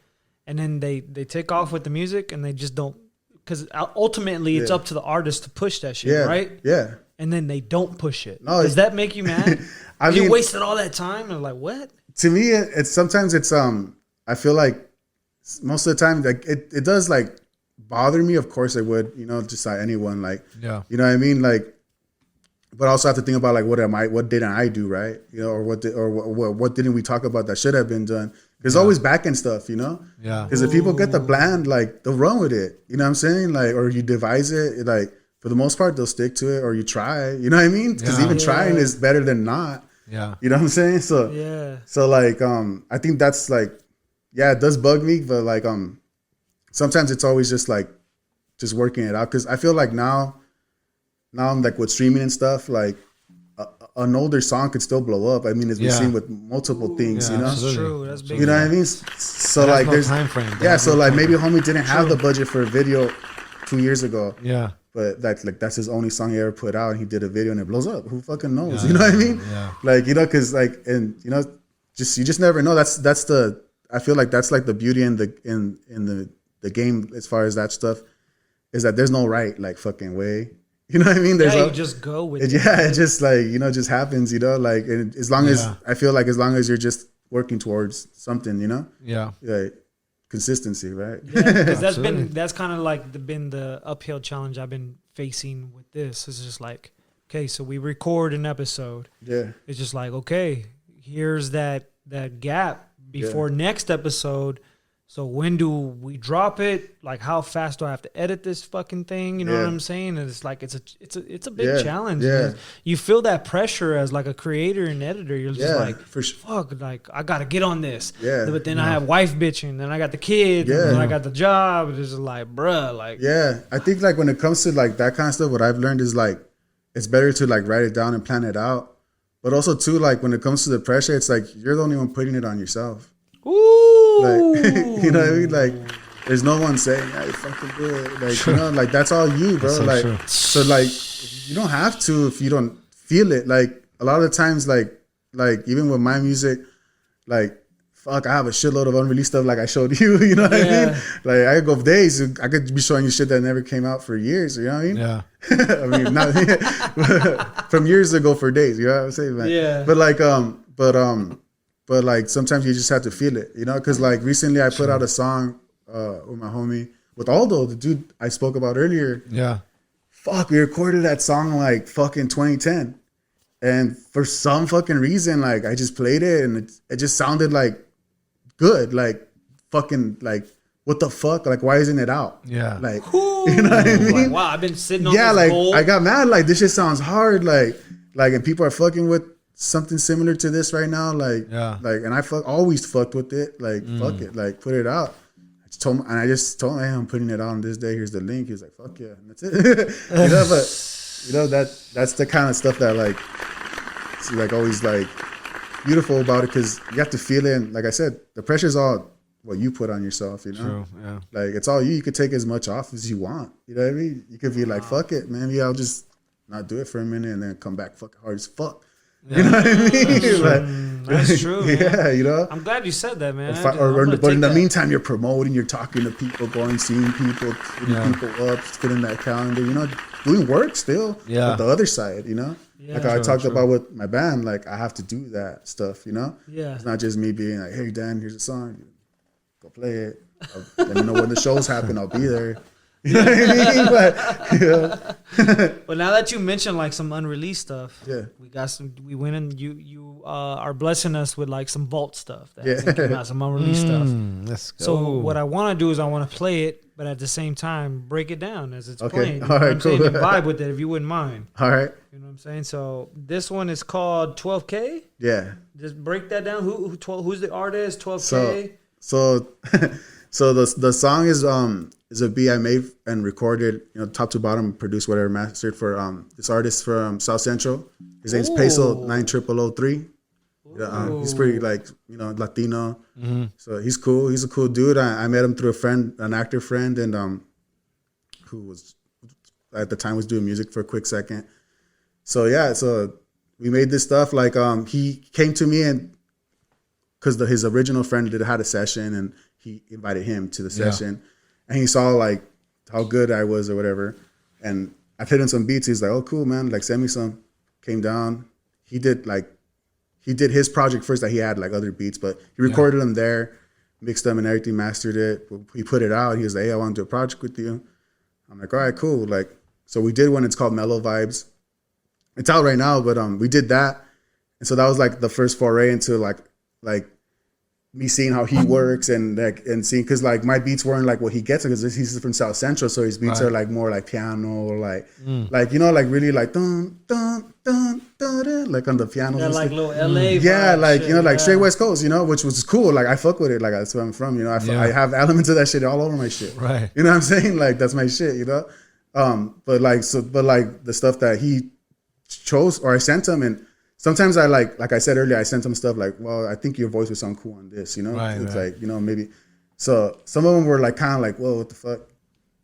and then they take off with the music and they just don't? Because ultimately it's up to the artist to push that shit, right? Yeah. And then they don't push it. No, does that make you mad? I mean, you wasted all that time and like what? To me, it's sometimes it's I feel like most of the time like it does like bother me. Of course it would, you know, just like anyone, like Yeah. you know what I mean, like. But I also have to think about like what didn't I do, right? You know, or what didn't we talk about that should have been done? There's always back end stuff, you know. Yeah. Because if people get the blend, like they'll run with it. You know what I'm saying? Like, or you devise it, like. For the most part, they'll stick to it, or you try. You know what I mean? Because even trying is better than not. Yeah. You know what I'm saying? So So like, I think that's like, yeah, it does bug me, but like, sometimes it's always just like, just working it out. Because I feel like now I'm like with streaming and stuff, like an older song could still blow up. I mean, it's been seen with multiple things. Yeah, you know, absolutely. That's true. That's big. you know what I mean? So There's like, no there's time frame. yeah. So like, maybe homie didn't have the budget for a video 2 years ago. Yeah. But that's his only song he ever put out, and he did a video and it blows up. Who fucking knows? You know what I mean? Yeah. Like, you know, because like, and you know, you just never know. That's the, I feel like that's like the beauty in the game as far as that stuff, is that there's no right like fucking way. You know what I mean? There's you just go with it. Yeah, it just like, you know, just happens. You know, like, and as long as I feel like as long as you're just working towards something, you know. Yeah. Like, consistency, right? Yeah, because that's kind of like been the uphill challenge I've been facing with this. It's just like, okay, so we record an episode. Yeah. It's just like, okay, here's that gap before next episode. So when do we drop it? Like, how fast do I have to edit this fucking thing? You know what I'm saying? And it's like it's a big challenge. Yeah. You feel that pressure as like a creator and editor. You're just like, for sure. fuck, like I gotta get on this. Yeah. But then I have wife bitching, then I got the kids, and then I got the job. It's just like, bruh, like. Yeah, I think like when it comes to like that kind of stuff, what I've learned is like it's better to like write it down and plan it out. But also too, like when it comes to the pressure, it's like you're the only one putting it on yourself. Ooh. Like, you know what I mean? Like, there's no one saying, "Yeah, you fucking good." Like, you know, like that's all you, bro. So like, true. so like, you don't have to if you don't feel it. Like, a lot of the times, like even with my music, like, fuck, I have a shitload of unreleased stuff. Like I showed you, you know what I mean? Like, I could go days. I could be showing you shit that never came out for years. You know what I mean? Yeah. I mean, not from years ago for days. You know what I'm saying, man? Yeah. But like, but like sometimes you just have to feel it, you know? Because like recently I put out a song with my homie, with Aldo, the dude I spoke about earlier. Yeah. Fuck, we recorded that song like fucking 2010. And for some fucking reason, like I just played it and it just sounded like good. Like fucking like, what the fuck? Like, why isn't it out? Yeah. Like, you know what I mean? Like, wow, I've been sitting on yeah, this like gold. I got mad. Like this shit sounds hard. Like, and people are fucking with something similar to this right now, like, and I always fucked with it, like, fuck it, like, put it out. I just told him, hey, I'm putting it out on this day. Here's the link. He was like, fuck yeah, and that's it. But that's the kind of stuff that like, it's like always like beautiful about it because you have to feel it. And like I said, the pressure's all what you put on yourself, you know. True, yeah. Like it's all you. You could take as much off as you want. You know what I mean? You could be like, fuck it, man. Yeah, I'll just not do it for a minute and then come back fucking hard as fuck. Yeah. You know what I mean? That's true. Yeah, you know. I'm glad you said that, man. But in the meantime, you're promoting, you're talking to people, going, seeing people, hitting people up, filling that calendar. You know, doing work still. Yeah. But the other side, you know. Yeah, like I talked about with my band, like I have to do that stuff. You know. Yeah. It's not just me being like, hey Dan, here's a song, go play it. Let me know when the shows happen. I'll be there. You know what I mean? But, yeah. Well, now that you mentioned like some unreleased stuff, we got some. We went and you are blessing us with like some vault stuff. That came out, some unreleased stuff. Let's go. So what I want to do is I want to play it, but at the same time break it down as it's playing. All right, cool. And vibe with it if you wouldn't mind. All right. You know what I'm saying? So this one is called 12K. Yeah. Just break that down. Who's the artist? 12K. So the song is a beat I made and recorded, you know, top to bottom, produced, whatever, mastered for this artist from South Central. His name's Peso 9003. He's pretty like, you know, Latino. Mm-hmm. So he's cool. He's a cool dude. I met him through a friend, an actor friend, and who was at the time was doing music for a quick second. So yeah, so we made this stuff. Like he came to me and because his original friend had a session and he invited him to the session. And he saw like how good I was or whatever. And I played him some beats. He's like, oh, cool, man. Like, send me some. Came down. He did his project first that he had like other beats, but he recorded them there, mixed them and everything, mastered it. He put it out. He was like, hey, I want to do a project with you. I'm like, all right, cool. Like, so we did one. It's called Mellow Vibes. It's out right now, but we did that. And so that was like the first foray into like me seeing how he works and seeing, because like my beats weren't like what he gets because he's from South Central, so his beats are like more like piano or like you know, like really like dun dun dun dun, dun like on the piano. Yeah, like little LA. Yeah, like shit, you know, like straight West Coast, you know, which was cool. Like I fuck with it. Like that's where I'm from, you know. I have elements of that shit all over my shit. Right. You know what I'm saying? Like that's my shit, you know. But the stuff that he chose or I sent him and. Sometimes I like I said earlier, I sent him stuff like, well, I think your voice would sound cool on this, you know? Right, it's like, you know, maybe. So some of them were like kind of like, whoa, what the fuck?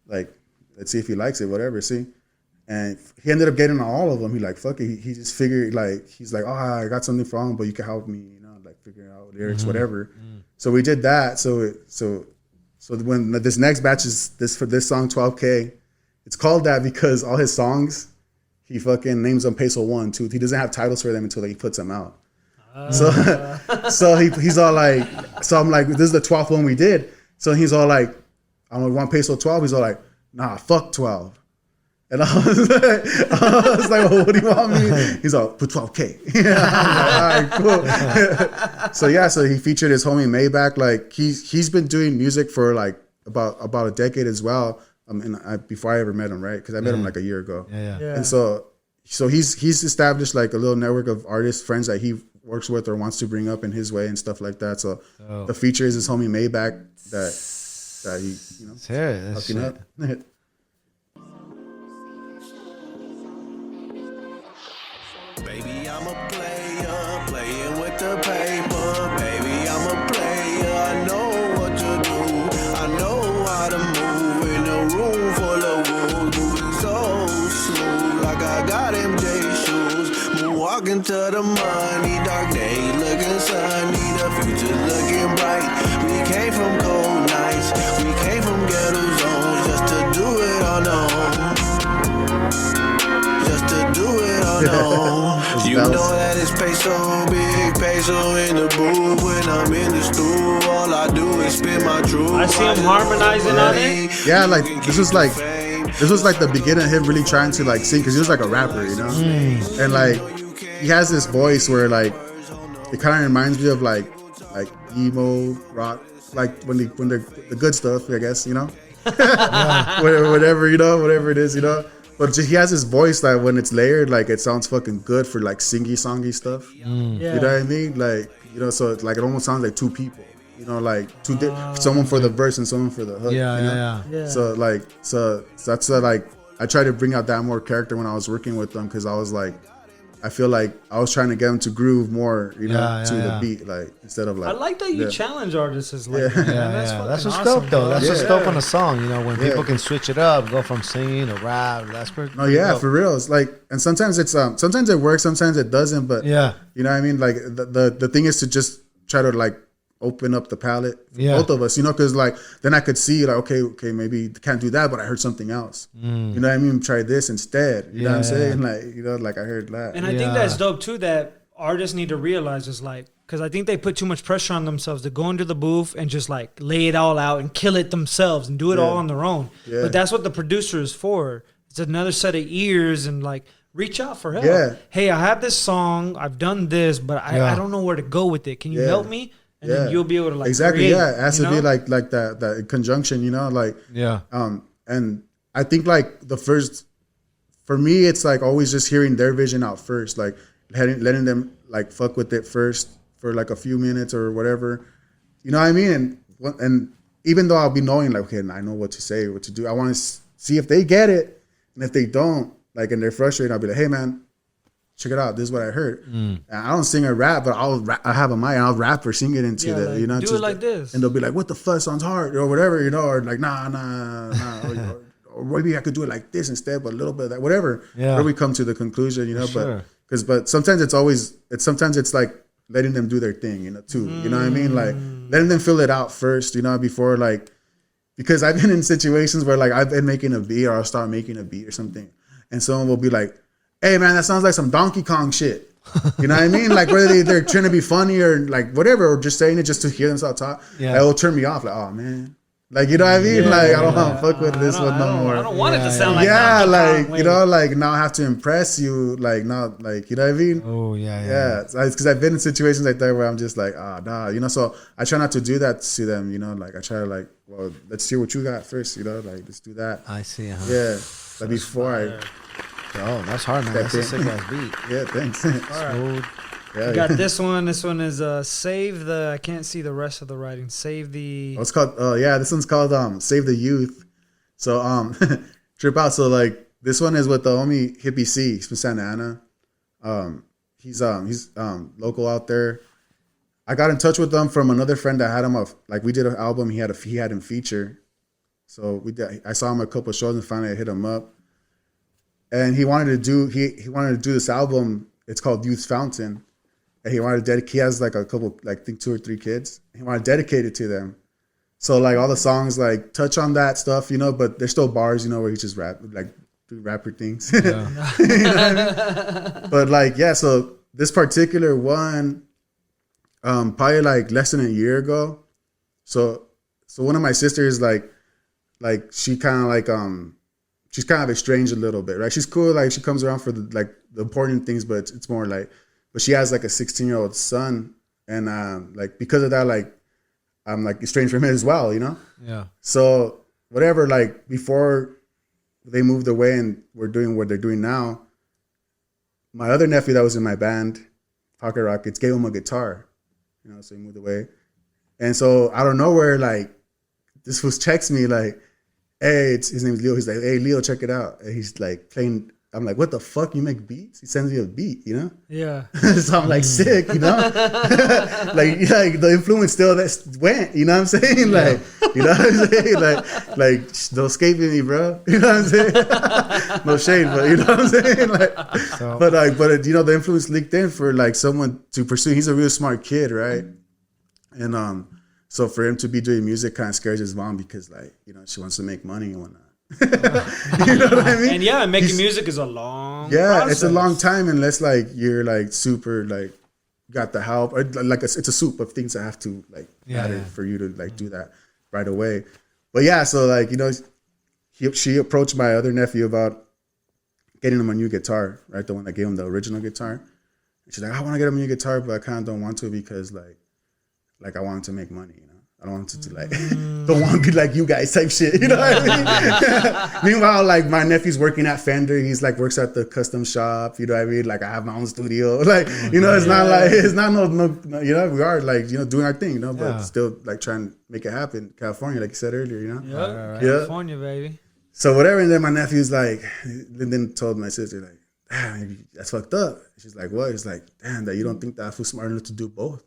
Like, let's see if he likes it, whatever, see? And he ended up getting on all of them. He like, fuck it. He just figured like, he's like, oh, I got something wrong, but you can help me, you know, like figuring out lyrics, whatever. Mm-hmm. So we did that. So when this next batch is for this song, 12K, it's called that because all his songs, he fucking names them Peso 1, 2. He doesn't have titles for them until he puts them out. So he's all like, so I'm like, this is the 12th one we did. So he's all like, I want Peso 12. He's all like, nah, fuck 12. And I was like, well, what do you want me? He's all, put 12K. I'm like, all right, cool. So he featured his homie Maybach. Like he's been doing music for like about a decade as well. Before I ever met him, right? Because I met him like a year ago. Yeah. And so he's established like a little network of artists, friends that he works with or wants to bring up in his way and stuff like that. So the feature is his homie Maybach that he, you know, hooking up. Baby, I'm a player, playing with the paper. Baby, I'm a player, I know what to do. I know how to move. Room full of wolves, moving so smooth, like I got MJ shoes. Moonwalking to the money, dark days looking sunny, the future looking bright. We came from cold nights, we came from ghetto zones, just to do it on our own. Just to do it on our own. You know that it's peso, big peso in the booth. When I'm in the stool, all I do is spit my truth. I see him harmonizing on it. Yeah, like this was like the beginning of him really trying to like sing because he was like a rapper, you know. And like he has this voice where like it kind of reminds me of like emo rock, like when the good stuff, I guess, you know. Whatever, you know, whatever it is, you know. But he has his voice that when it's layered, like it sounds fucking good for like songy stuff. Yeah. You know what I mean? Like, you know, so it's like it almost sounds like two people. You know, like someone for the verse and someone for the hook. Yeah, you know? Yeah. So like, so that's like I tried to bring out that more character when I was working with them because I was like, I feel like I was trying to get them to groove more, you know, to the beat, like instead of like. I like that you challenge artists as like, That's what's dope though. That's what's dope on a song, you know, when people can switch it up, go from singing to rap. That's pretty. No, yeah, dope. for real. It's like, and sometimes it's sometimes it works, sometimes it doesn't. But you know what I mean. Like the thing is to just try to like open up the palette for both of us, you know, because like then I could see like okay, maybe can't do that, but I heard something else. You know what I mean? Try this instead. You know what I'm saying? Like, you know, like I heard that. And I think that's dope too. That artists need to realize is like, because I think they put too much pressure on themselves to go into the booth and just like lay it all out and kill it themselves and do it all on their own. Yeah. But that's what the producer is for. It's another set of ears and like reach out for help. Yeah. Hey, I have this song. I've done this, but I don't know where to go with it. Can you help me? And then you'll be able to like create, it has to be like that conjunction, you know, like and I think like the first for me it's like always just hearing their vision out first, like letting them like fuck with it first for like a few minutes or whatever, you know what I mean? And even though I'll be knowing like, okay, I know what to say, what to do, I want to see if they get it, and if they don't, like, and they're frustrated, I'll be like, hey man, check it out. This is what I heard. And I don't sing or rap, but I have a mic and I'll rap or sing it into the, like, you know, do it like this. And they'll be like, what the fuck, sounds hard or whatever, you know, or like, nah. or maybe I could do it like this instead, but a little bit of that, whatever. Yeah. Where we come to the conclusion, you know, but sometimes it's like letting them do their thing, you know, too. You know what I mean? Like letting them fill it out first, you know, before like, because I've been in situations where like I've been making a beat or I'll start making a beat or something. And someone will be like, hey man, that sounds like some Donkey Kong shit. You know what I mean? Like whether they're trying to be funny or like whatever, or just saying it just to hear themselves talk, it will turn me off. Like, oh man. Like, you know what I mean? Like, I don't want to fuck with this one no more. I don't want it to sound like Donkey Kong, you know, like now I have to impress you. Like, not like, you know what I mean? Oh, Yeah, because I've been in situations like that where I'm just like, nah, you know, so I try not to do that to them, you know, like I try to like, well, let's hear what you got first, you know, like let's do that. I see. Yeah, like before Oh, that's hard, man. That's a sick ass beat. Yeah, thanks. All right. Yeah, we got this one. This one is Save the. I can't see the rest of the writing. Save the. Oh, it's called. This one's called Save the Youth. So trip out. So like this one is with the homie Hippie C. He's from Santa Ana. He's local out there. I got in touch with them from another friend that had him like we did an album. He had him feature. So we did. I saw him at a couple of shows and finally I hit him up. And he wanted to do this album. It's called Youth Fountain. And he wanted to dedicate. He has like a couple, like I think 2 or 3 kids. He wanted to dedicate it to them. So like all the songs like touch on that stuff, you know, but there's still bars, you know, where he just do rapper things. Yeah. You know what I mean? But like, yeah. So this particular one, probably like less than a year ago. So one of my sisters like she kind of like she's kind of estranged a little bit, right? She's cool, like she comes around for the important things, but it's more like, but she has like a 16-year-old son, and like because of that, like I'm like estranged from him as well, you know? Yeah. So whatever, like before they moved away and we're doing what they're doing now, my other nephew that was in my band, Pocket Rockets, gave him a guitar, you know, so he moved away. And so out of nowhere, like this was texts me like, hey, his name is Leo. He's like, hey, Leo, check it out. And he's like playing. I'm like, what the fuck? You make beats? He sends me a beat, you know? Yeah. So I'm like, sick, you know? like the influence still went, you know what I'm saying? Like, you know what I'm saying? Like don't escape me, bro. You know what I'm saying? No shade, but you know what I'm saying? Like, but you know, the influence leaked in for like someone to pursue. He's a real smart kid, right? And so for him to be doing music kind of scares his mom because, like, you know, she wants to make money and whatnot. You know what I mean? And making music is a long process. It's a long time unless like you're like super like got the help or like it's a soup of things that have to like matter for you to like do that right away. But yeah, so like, you know, she approached my other nephew about getting him a new guitar, right? The one that gave him the original guitar. And she's like, I want to get him a new guitar, but I kind of don't want to because like I want him to make money, you know? I don't want it to like, don't want to be like you guys type shit. You know what I mean? Meanwhile, like my nephew's working at Fender. He's like works at the custom shop. You know what I mean? Like I have my own studio. Like, you know, it's not like, it's not no, you know, we are like, you know, doing our thing, you know, but still like trying to make it happen. California, like you said earlier, you know? Yep. California, baby. So whatever. And then my nephew's like, and then told my sister, like, damn, that's fucked up. She's like, what? He's like, damn, that you don't think that I feel smart enough to do both.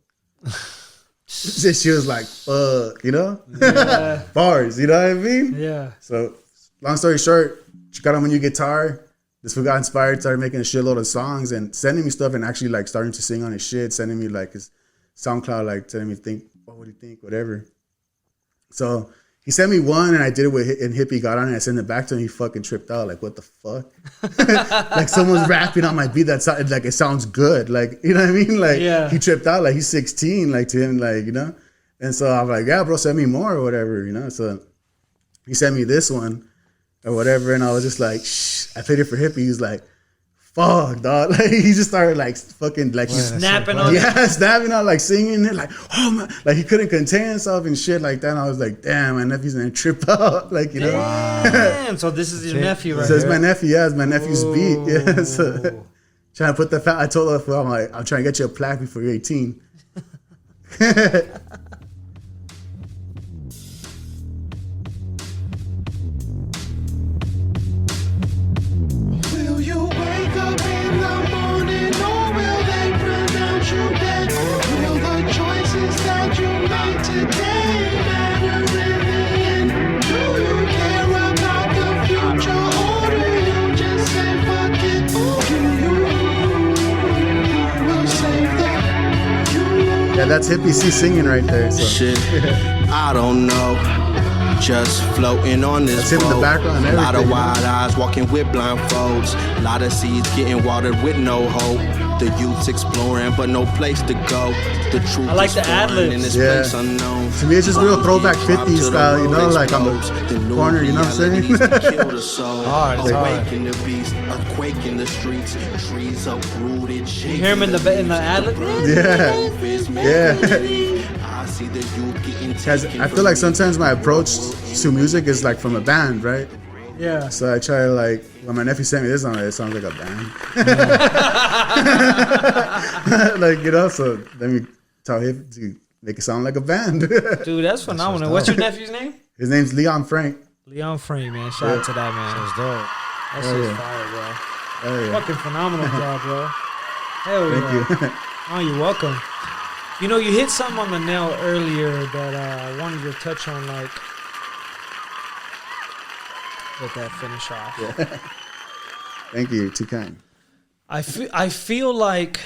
She was like, fuck, you know? Yeah. Bars, you know what I mean? Yeah. So, long story short, she got on my new guitar. This fool got inspired, started making a shitload of songs and sending me stuff and actually like starting to sing on his shit, sending me like his SoundCloud, like telling me, what would he think, whatever. So, he sent me one and I did it with, and Hippie got on it. I sent it back to him. He fucking tripped out. Like, what the fuck? Like, someone's rapping on my beat that sounded like it sounds good. Like, you know what I mean? Like, he tripped out. Like, he's 16. Like, to him, like, you know? And so I'm like, yeah, bro, send me more or whatever, you know? So he sent me this one or whatever. And I was just like, shh. I played it for Hippie. He was like, fuck, dog. Like, he just started like fucking like he's snapping on it. Yeah, snapping on, like singing it, like, oh man, like he couldn't contain himself and shit like that. And I was like, damn, my nephew's gonna trip out. Like, you know. Damn. So this is your nephew, right? So it's my nephew, yeah, it's my nephew's beat. Yeah. So trying to put the I told her, I'm like, I'm trying to get you a plaque before you're 18. Yeah, that's Hippie C singing right there. So. Shit, I don't know. Just floating on this boat. In the background, a lot of wide eyes walking with blindfolds. A lot of seeds getting watered with no hope. The youth's exploring but no place to go. The truth I like the ad-libs. in this place unknown. To me, it's just real throwback 50s style, you know, like on the corner, you know what I'm saying? Awaken the beast, a quake in the streets, trees uprooted. You hear him in the ad-lib? Yeah. Because I feel like sometimes my approach to music is like from a band, right? Yeah. So I try to like, when my nephew sent me this, it sounds like a band. Like, you know, so let me tell him to make it sound like a band. Dude, that's phenomenal. What's your nephew's name? His name's Leon Frank. Leon Frank, man. Shout out to that, man. That's dope. That's just fire, bro. Fucking phenomenal job, bro. Hell Thank you. Oh, you're welcome. You know, you hit something on the nail earlier that I wanted to touch on, like, let that finish off. Yeah. Thank you. You're too kind. I feel like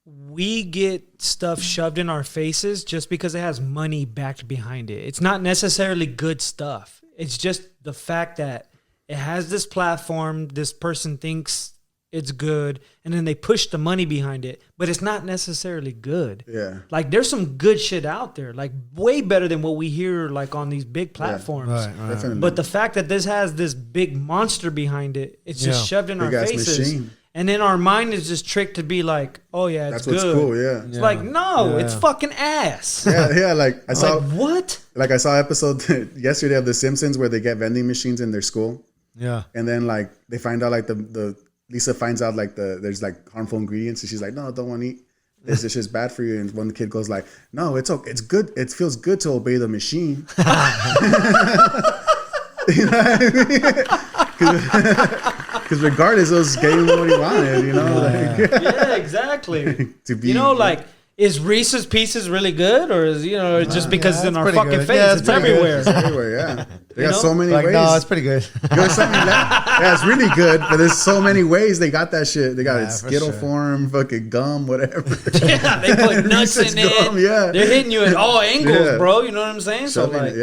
we get stuff shoved in our faces just because it has money backed behind it. It's not necessarily good stuff. It's just the fact that it has this platform, this person thinks it's good, and then they push the money behind it, but it's not necessarily good. Yeah. Like, there's some good shit out there, like way better than what we hear like on these big platforms. Yeah. Right. But the fact that this has this big monster behind it, it's just shoved in our faces. Machine. And then our mind is just tricked to be like, oh yeah, it's That's good. What's cool, yeah. It's like, no, it's fucking ass. Yeah, like I saw like, what? Like I saw an episode yesterday of The Simpsons where they get vending machines in their school. Yeah. And then like they find out like the Lisa finds out like there's like harmful ingredients and she's like, no, don't want to eat this. This shit's bad for you. And one kid goes like, no, it's okay. It's good. It feels good to obey the machine. You know what I mean? Because regardless, it was getting what he wanted, you know? Like, yeah, exactly. To be, you know, like, is Reese's Pieces really good, or is just because it's in our fucking face? Yeah, it's everywhere. It's everywhere. Yeah, they got so many ways. No, it's pretty good. Yeah, it's really good, but there's so many ways they got that shit. They got it Skittle form, fucking gum, whatever. Yeah, they put nuts in it. Yeah, they're hitting you at all angles, bro. You know what I'm saying? So like,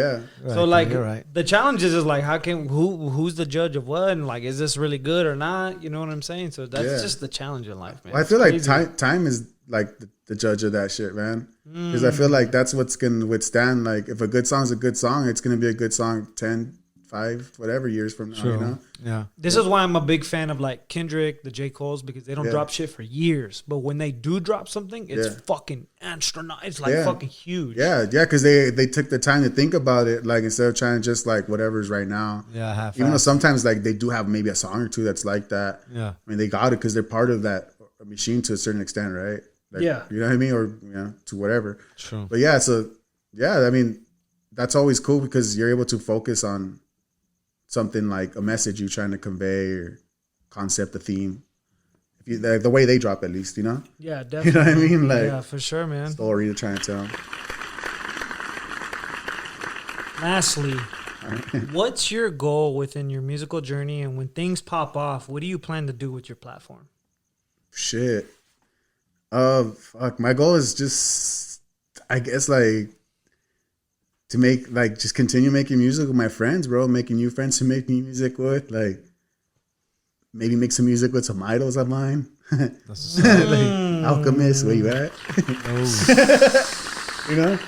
so like, the challenge is like, how can who's the judge of what, and like, is this really good or not? You know what I'm saying? So that's just the challenge in life, man. Well, I feel like time is like the judge of that shit, man. Because I feel like that's what's gonna withstand. Like, if a good song's a good song, it's gonna be a good song 10, 5, whatever years from now, you know? Yeah. This is why I'm a big fan of like Kendrick, the J. Cole's, because they don't drop shit for years. But when they do drop something, it's fucking astronaut. It's like fucking huge. Yeah, because they took the time to think about it, like instead of trying to just like whatever's right now. Yeah, half. Even though sometimes like they do have maybe a song or two that's like that. Yeah. I mean, they got it because they're part of that machine to a certain extent, right? Like, Yeah. You know what I mean? Or, to whatever. True. But yeah, I mean, that's always cool because you're able to focus on something like a message you're trying to convey or concept, a theme. If you, the way they drop, at least, you know? Yeah, definitely. You know what I mean? Like, yeah, for sure, man. story you're trying to tell. Lastly, what's your goal within your musical journey? And when things pop off, what do you plan to do with your platform? Shit. Fuck. My goal is just, I guess, like, to make, like, just continue making music with my friends, bro. Making new friends to make new music with. Like, maybe make some music with some idols of mine. Like, Alchemist, where you at? You know?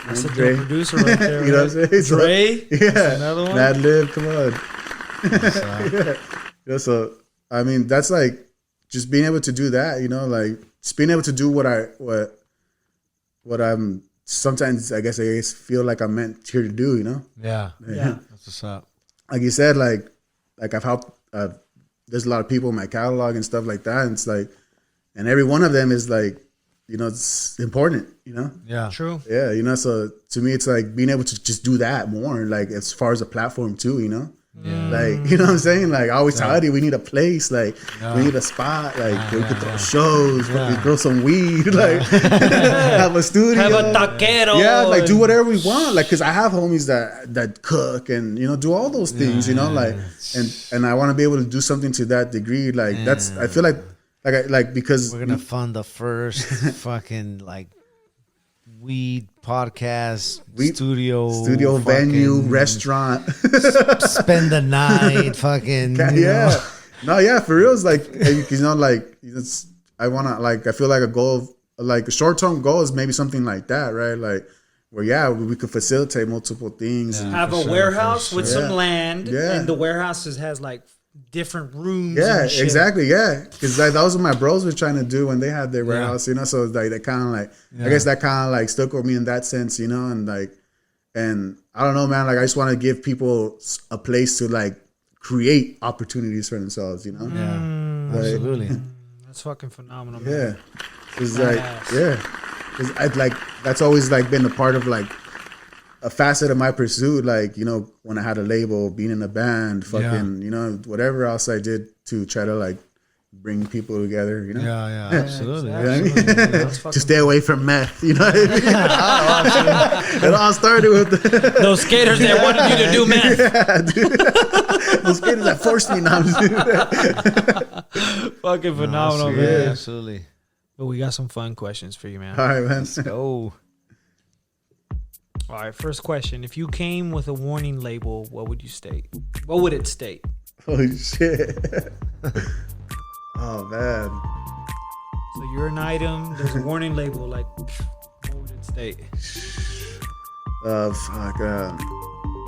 That's a Dre. dope producer right there. You know what I'm saying? So, Dre? yeah. That's another one? Mad Lib, come on. Yeah, so, I mean, that's like, just being able to do that, you know, like, just being able to do what I'm sometimes, I guess feel like I'm meant here to do, you know? Yeah. Yeah. That's what's up. Like you said, like I've helped, there's a lot of people in my catalog and stuff like that. And it's like, and every one of them is like, you know, it's important, you know? Yeah. True. Yeah, you know, so to me, it's like being able to just do that more, like as far as a platform too, you know? Yeah. Like, you know what I'm saying? Like, I always tell you, we need a place, like, we need a spot, like, we could throw shows, fucking grow some weed, like, have a studio. Have a taquero. Yeah, like, do whatever we want. Like, because I have homies that cook and, you know, do all those things, you know? Like, and I want to be able to do something to that degree. Like, that's, I feel like because we're going to fund the first fucking, like, weed podcast studio venue restaurant spend the night fucking for real. It's like, you know, like, I want to, like, I feel like a goal, like a short-term goal is maybe something like that, right? Like, where we could facilitate multiple things and have a warehouse with some land, and the warehouse has like different rooms. Yeah, and shit. exactly. Yeah, because that was what my bros were trying to do when they had their warehouse, you know. So like that kind of like, I guess that kind of like stuck with me in that sense, you know. And like, and I don't know, man. Like, I just want to give people a place to like create opportunities for themselves, you know. Yeah, like, absolutely. That's fucking phenomenal, man. Yeah, it's like because I like that's always like been a part of like a facet of my pursuit, like, you know, when I had a label, being in a band, fucking, you know, whatever else I did to try to like bring people together, you know? Yeah, absolutely. You know what I mean? To stay away from meth, you know what I mean? It all started with those skaters that wanted you to do meth. Yeah, dude. Those skaters that forced me now to do Fucking phenomenal, man. Yeah, absolutely. But we got some fun questions for you, man. All right, man. Let's go. All right, first question. If you came with a warning label, what would you state? What would it state? Holy shit. Oh, man. So you're an item, there's a warning label, like, what would it state? Fuck.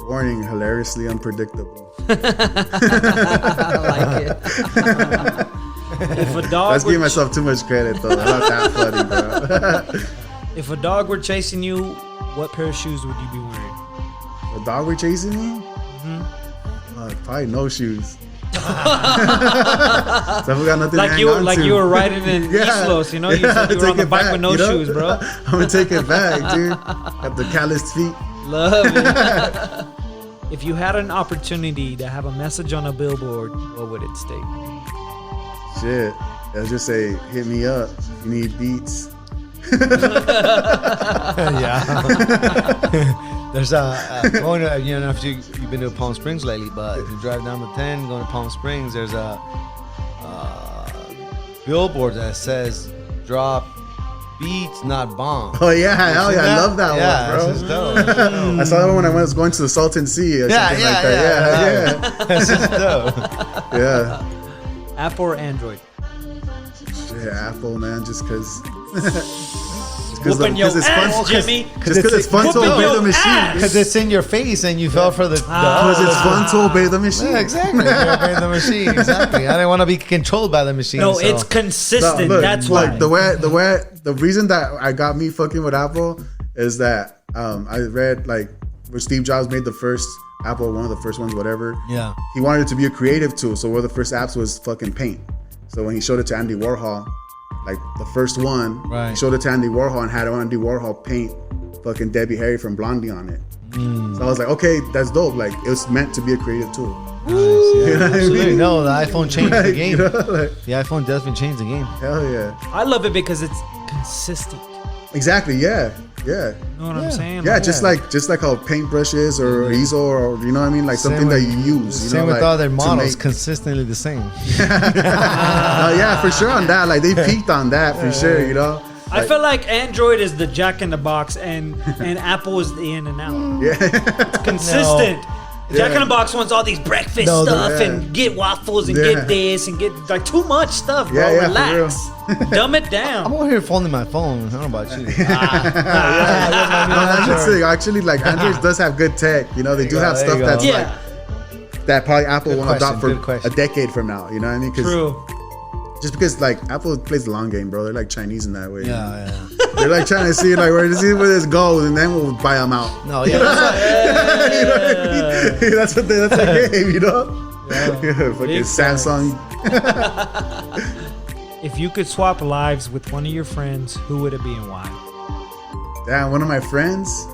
Warning, hilariously unpredictable. I like it. If a dog That's giving myself too much credit, though. I'm not that funny, bro. If a dog were chasing you, what pair of shoes would you be wearing? A dog were chasing me? Mm-hmm. Probably no shoes. So we got nothing like to hang you, on like to. you were riding in East Los, you know? You said you were on the bike with no shoes, bro. I'm gonna take it back, dude. Got the calloused feet. Love it. If you had an opportunity to have a message on a billboard, what would it state? Shit. I'll just say, hit me up. You need beats. There's going to, you know, if you've been to Palm Springs lately, but if you drive down the 10 going to Palm Springs, there's a billboard that says drop beats, not bombs. Oh yeah, hell yeah, I love that one, bro. This is dope. I saw that when I was going to the Salton Sea or something like that. Yeah. This is dope. Yeah. Apple or Android? Shit, Apple, man, just Whooping your ass, Jimmy. Just because it's fun to obey the machine. Because it's in your face and you fell for the. Because it's fun to obey the machine. Yeah, exactly. You're obeying the machine. Exactly. I didn't want to be controlled by the machine. No, so. it's consistent. That's why. Like the reason that I got me fucking with Apple is that I read like when Steve Jobs made the first Apple, one of the first ones, whatever. Yeah. He wanted it to be a creative tool. So one of the first apps was fucking Paint. So when he showed it to Andy Warhol, like the first one, he showed it to Andy Warhol and had Andy Warhol paint fucking Debbie Harry from Blondie on it. So I was like, okay, that's dope. Like it was meant to be a creative tool. Nice, yeah. You know what I mean? No, the iPhone changed the game. You know, like, the iPhone definitely changed the game. hell yeah. I love it because it's consistent. Exactly. Yeah. You know what I'm saying? Yeah, just like how paintbrushes or easel or you know what I mean, like something that you use. You Same know, with like, all their models, make, consistently the same. yeah, for sure on that. Like they peaked on that for sure. You know. I feel like Android is the Jack in the Box and Apple is the in and out. Yeah. It's consistent. Jack in the Box wants all these breakfast stuff and get waffles and get this and get like too much stuff, bro. Relax. Dumb it down. I'm over here folding my phone. I don't know about you. Actually, like Android does have good tech. You know, they do have stuff that's like that probably Apple won't adopt for a decade from now. You know what I mean? True. Just because like Apple plays the long game, bro. They're like Chinese in that way. Yeah. They're like trying to see like where this goes, and then we'll buy them out. No, You know what I mean? That's the game, you know. Fucking Samsung. If you could swap lives with one of your friends, who would it be and why? Damn, one of my friends.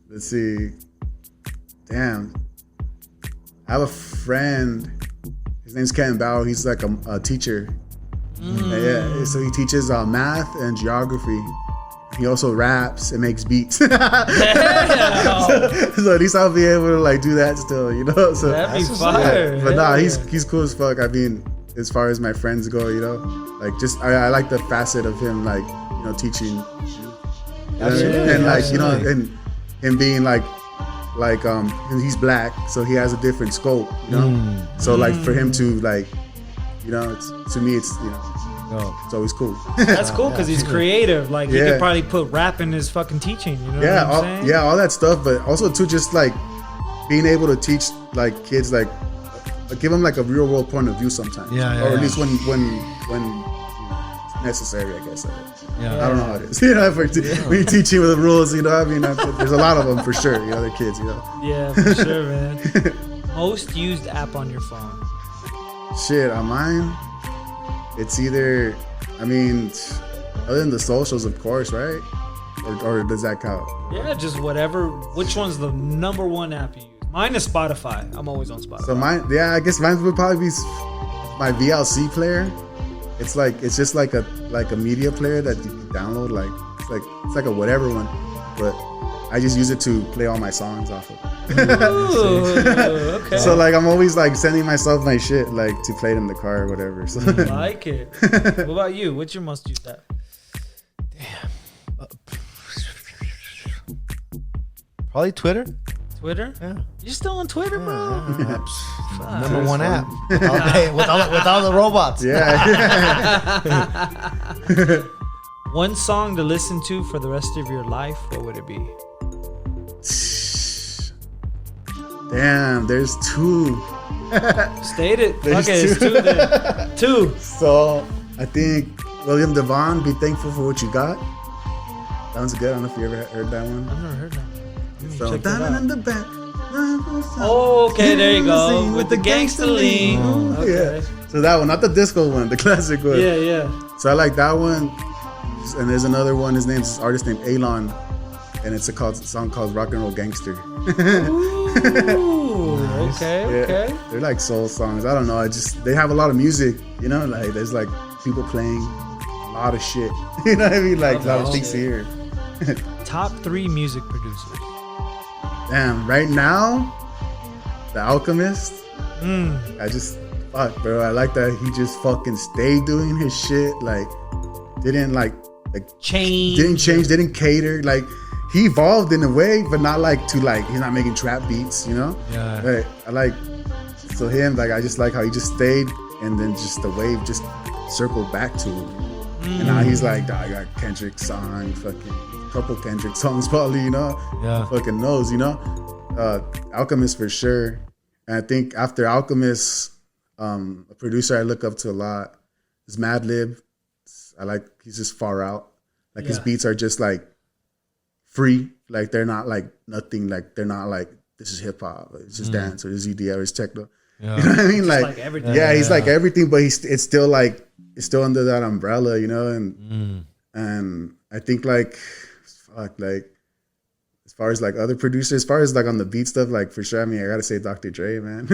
Let's see. Damn, I have a friend. His name's Ken Bao. He's like a teacher. Yeah, so he teaches math and geography. He also raps and makes beats. So at least I'll be able to like do that still, you know. So that'd be fire. Yeah. But nah, he's cool as fuck. I mean, as far as my friends go, you know, like just I like the facet of him, like you know, teaching, and like you know, and him being like he's black, so he has a different scope, you know. So like for him to like, you know, to me it's you know. It's always cool. That's cool because he's creative. Like he could probably put rap in his fucking teaching. You know what I'm saying? All that stuff. But also too, just like being able to teach like kids, like give them like a real world point of view sometimes. Or at least when it's necessary, I guess. I don't know how it is. You know, when you're teaching with the rules, you know, I mean, there's a lot of them for sure. You know, they're kids. You know. Yeah, for sure, man. Most used app on your phone. Shit, on mine. It's either, I mean, other than the socials, of course, right? Or does that count? Yeah, just whatever. Which one's the number one app you use? Mine is Spotify. I'm always on Spotify. So I guess mine would probably be my VLC player. It's just like a media player that you can download. Like it's like a whatever one, but I just use it to play all my songs off of. Ooh, okay. So like I'm always like sending myself my shit like to play it in the car or whatever. So. I like it. What about you? What's your most used app? Damn. Probably Twitter. Twitter? Yeah. You're still on Twitter, bro? Number one app. with all the robots. Yeah. One song to listen to for the rest of your life, what would it be? Damn, there's two. State it. There's Okay, it's two. two then. Two. So I think William Devon, Be Thankful for What You Got. That one's good. I don't know if you ever heard that one. I've never heard that. So check that Diamond out. in the Back. Oh, okay, there you go. With the Gangster lean. Okay. Yeah. So that one, not the disco one, the classic one. Yeah. So I like that one. And there's another one. His artist named Alon, and it's a song called Rock and Roll Gangster. Ooh, okay. They're like soul songs. I don't know. They have a lot of music. You know, like there's like people playing a lot of shit. You know what I mean? Like a lot of things here. Top 3 music producers. Damn, right now, The Alchemist. Fuck, bro. I like that he just fucking stayed doing his shit. Like, didn't change. Didn't cater. Like, he evolved in a way, but not like to like, he's not making trap beats, you know? Yeah. But I like, I just like how he just stayed and then just the wave just circled back to him. And now he's like, I got Kendrick song, fucking couple Kendrick songs probably, you know? Yeah. Fucking knows, you know? Alchemist for sure. And I think after Alchemist, a producer I look up to a lot is Madlib. He's just far out. Like his beats are just like free. Like they're not like nothing. Like they're not like, this is hip hop. It's just dance or it's EDM or it's techno. Yeah. You know what I mean? Just like everything. Yeah, he's like everything, but it's still under that umbrella, you know? And I think like as far as like other producers, as far as like on the beat stuff, like for sure, I mean, I gotta say Dr. Dre, man.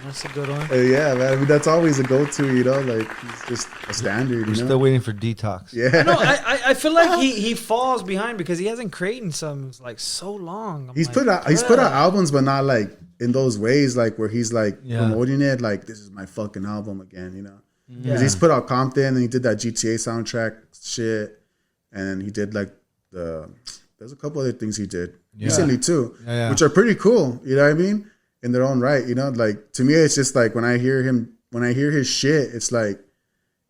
That's a good one. Yeah, man. I mean, that's always a go-to, you know, like it's just a standard. We're still waiting for Detox. Yeah. No, I feel like he falls behind because he hasn't created some like so long. He's put out albums, but not like in those ways, like where he's like promoting it, like this is my fucking album again, you know. Because he's put out Compton and he did that GTA soundtrack shit, and he did like there's a couple other things he did recently too, which are pretty cool. You know what I mean? In their own right, you know. Like to me, it's just like when I hear his shit, it's like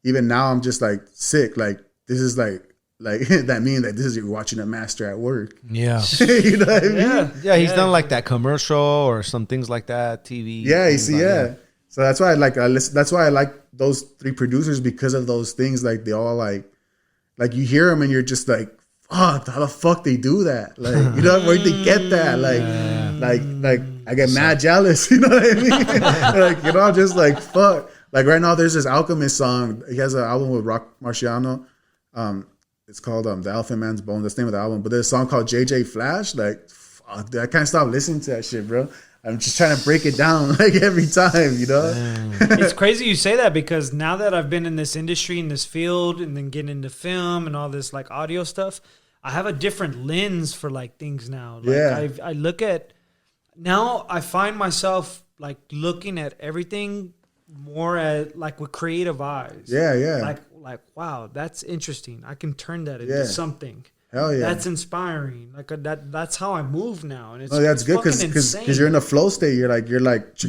even now I'm just like sick. Like this is like that mean that this is you're watching a master at work. Yeah, you know what I mean? Yeah. He's done like that commercial or some things like that. TV. Yeah, you see, yeah. So that's why that's why I like those three producers, because of those things. Like they all like you hear them and you're just like, fuck, how the fuck they do that? Like, you know, where'd they get that? Like I get mad jealous, you know what I mean? Like, you know, I'm just like, fuck. Like right now there's this Alchemist song. He has an album with Rock Marciano. It's called The Elephant Man's Bone. That's the name of the album. But there's a song called JJ Flash. Like, fuck, dude, I can't stop listening to that shit, bro. I'm just trying to break it down like every time, you know? It's crazy you say that, because now that I've been in this industry, in this field, and then getting into film and all this like audio stuff, I have a different lens for like things now. Like I look at, now I find myself like looking at everything more at like with creative eyes. Yeah. Like wow, that's interesting. I can turn that into something. Hell yeah, that's inspiring. Like that's how I move now, and it's that's good because you're in a flow state. You're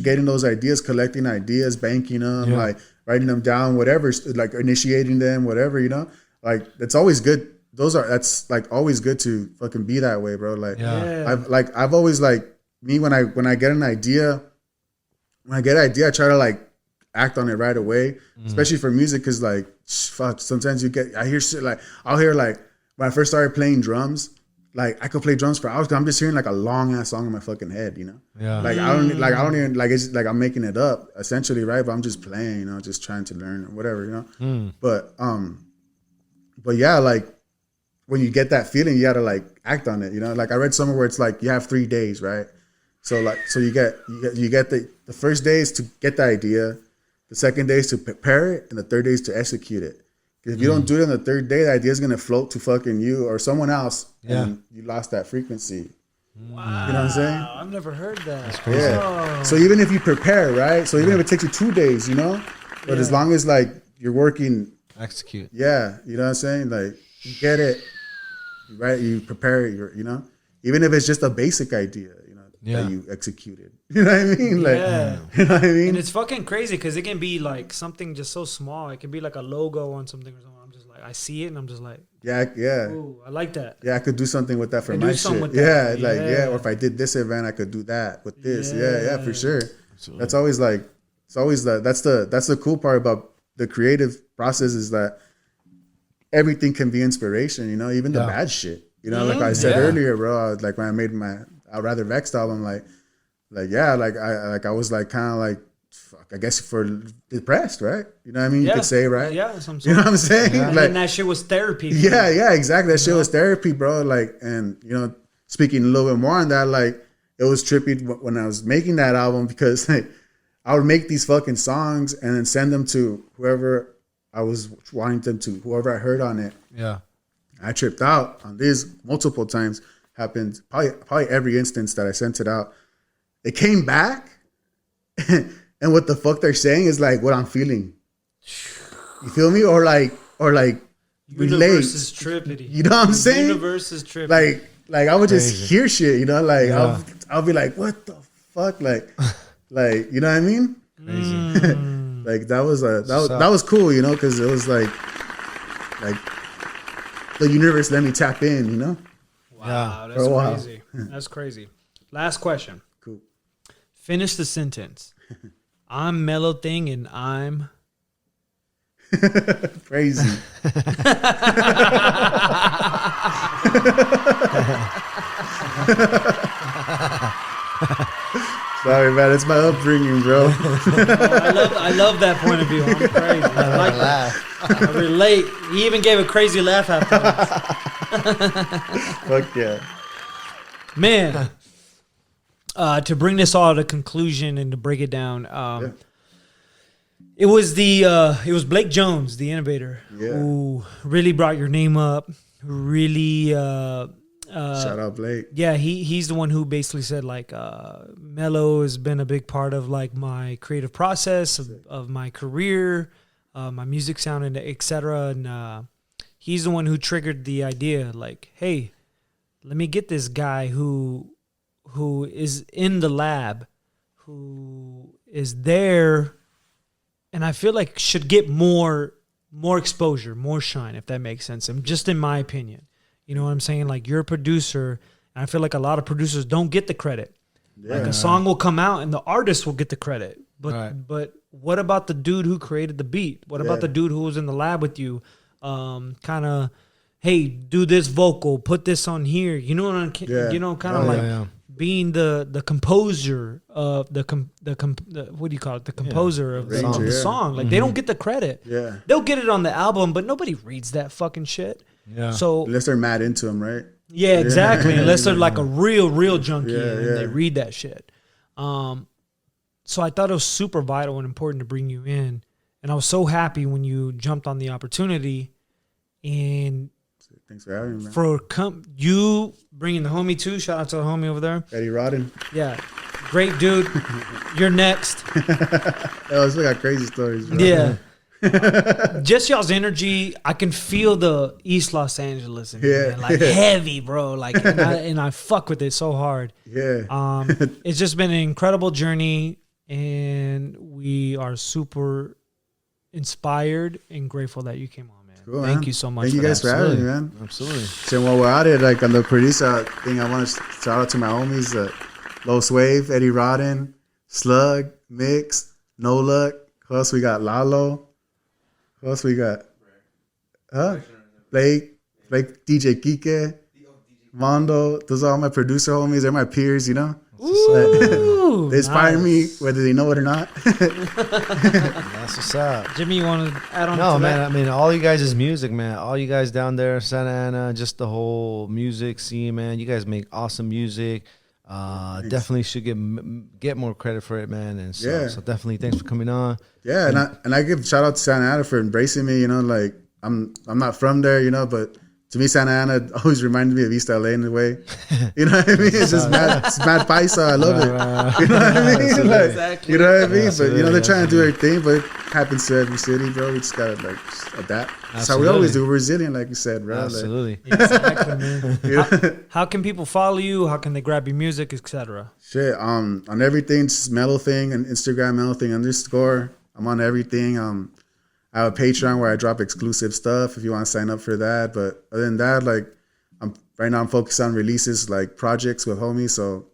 getting those ideas, collecting ideas, banking them, like writing them down, whatever, like initiating them, whatever, you know. Like it's always good. That's like always good to fucking be that way, bro. Like I've always like me when I get an idea, I try to like act on it right away, especially for music, because like fuck, sometimes I hear shit like I'll hear like. When I first started playing drums, like I could play drums for hours, 'cause I'm just hearing like a long ass song in my fucking head, you know? Yeah. Like I don't even like it's like I'm making it up essentially, right? But I'm just playing, you know, just trying to learn or whatever, you know? But yeah, like when you get that feeling, you gotta like act on it, you know? Like I read somewhere where it's like you have 3 days, right? So you get the first day is to get the idea, the second day is to prepare it, and the third day is to execute it. If you don't do it on the third day, the idea is gonna float to fucking you or someone else, and you lost that frequency. Wow. You know what I'm saying? I've never heard that. That's crazy. Yeah. So even if you prepare, right? So even if it takes you 2 days, you know, but as long as like you're working, execute. Yeah, you know what I'm saying? Like you get it, right? You prepare it, you know, even if it's just a basic idea, you know, that you executed. You know what I mean? Like, you know what I mean? And it's fucking crazy because it can be like something just so small. It can be like a logo on something or something. I'm just like, I see it and I'm just like, ooh, I like that. Yeah, I could do something with that for my shit. Or if I did this event, I could do that with this. Yeah, for sure. Absolutely. That's always like, that's the cool part about the creative process, is that everything can be inspiration, you know, even the bad shit. You know, like I said earlier, bro, like when I made my I'd Rather Vexed album, I was like kind of like, fuck, I guess for depressed, right? You know what I mean? You could say, right? Yeah, you know what I'm saying? Yeah. Like, and that shit was therapy. Yeah, exactly. That shit was therapy, bro. Like, and you know, speaking a little bit more on that, like, it was trippy when I was making that album, because like, I would make these fucking songs and then send them to whoever I was wanting them to, whoever I heard on it. Yeah. I tripped out on this multiple times. Happened probably every instance that I sent it out. It came back, and what the fuck they're saying is like what I'm feeling. You feel me? Or like relate. Universe is trippity. You know what I'm saying? Universe is trippity. Like I would just hear shit, you know? Like I'll be like, what the fuck? Like you know what I mean? Crazy. Like that was cool, you know, because it was like the universe let me tap in, you know. Wow, that's crazy. That's crazy. Last question. Cool. Finish the sentence. I'm Mellow Thing and I'm crazy. Sorry, man. It's my upbringing, bro. I love that point of view. I'm crazy. I like that. I relate. He even gave a crazy laugh afterwards. Fuck yeah. Man, to bring this all to conclusion and to break it down, it was Blake Jones, the innovator, who really brought your name up. Really, shout out Blake. Yeah, he's the one who basically said like, Mellow has been a big part of like my creative process of my career, my music sound, and etc. And he's the one who triggered the idea, like, hey, let me get this guy who is in the lab, who is there, and I feel like should get more exposure, more shine, if that makes sense. And just in my opinion, you know what I'm saying? Like, you're a producer, and I feel like a lot of producers don't get the credit. Yeah. Like, a song will come out and the artist will get the credit, but what about the dude who created the beat? What about the dude who was in the lab with you? Kind of, hey, do this vocal, put this on here. You know what I'm, you know, kind of being the composer of the what do you call it? The composer of the song. Like, they don't get the credit. Yeah, they'll get it on the album, but nobody reads that fucking shit. Yeah. So unless they're mad into them, right? Yeah, exactly. Unless they're like a real junkie and they read that shit. So I thought it was super vital and important to bring you in, and I was so happy when you jumped on the opportunity. And thanks for having me, man. You bringing the homie too. Shout out to the homie over there, Eddie Rodden. Yeah, great dude. You're next. I still got crazy stories, bro. Yeah. Just y'all's energy, I can feel the East Los Angeles in me, man. Like heavy, bro. Like, and I fuck with it so hard. Yeah. It's just been an incredible journey, and we are super inspired and grateful that you came on, man. Cool, Thank you so much. Thank you guys for having me, man. Absolutely. So while we're at it, like on the producer thing, I want to shout out to my homies, Los Wave, Eddie Rodden, Slug, Mix, No Luck. Who else we got? Lalo. Who else we got? Blake, DJ Kike, Mondo. Those are all my producer homies. They're my peers, you know? Ooh, they inspire me, whether they know it or not. That's what's up. Jimmy, you want to add on No, to man, that? I mean, all you guys is music, man. All you guys down there, Santa Ana, just the whole music scene, man. You guys make awesome music. Definitely should get more credit for it, man. And so definitely thanks for coming on. Yeah, and I give shout out to Santa Ana for embracing me. You know, like I'm not from there, you know, but to me, Santa Ana always reminded me of East LA in a way. You know what I mean? It's just mad paisa. I love it. You know what I mean? Like, exactly. You know what I mean? But you know, they're trying to do their thing, but it happens to every city, bro. We just gotta like just adapt. That's how we always do. We're resilient, like you said, bro. Absolutely. Like, exactly, man. How can people follow you? How can they grab your music, etc.? Shit. On everything, just Mellow Thing and Instagram, Mellow Thing _ I'm on everything. I have a Patreon where I drop exclusive stuff if you want to sign up for that. But other than that, like right now I'm focused on releases, like projects with homies. So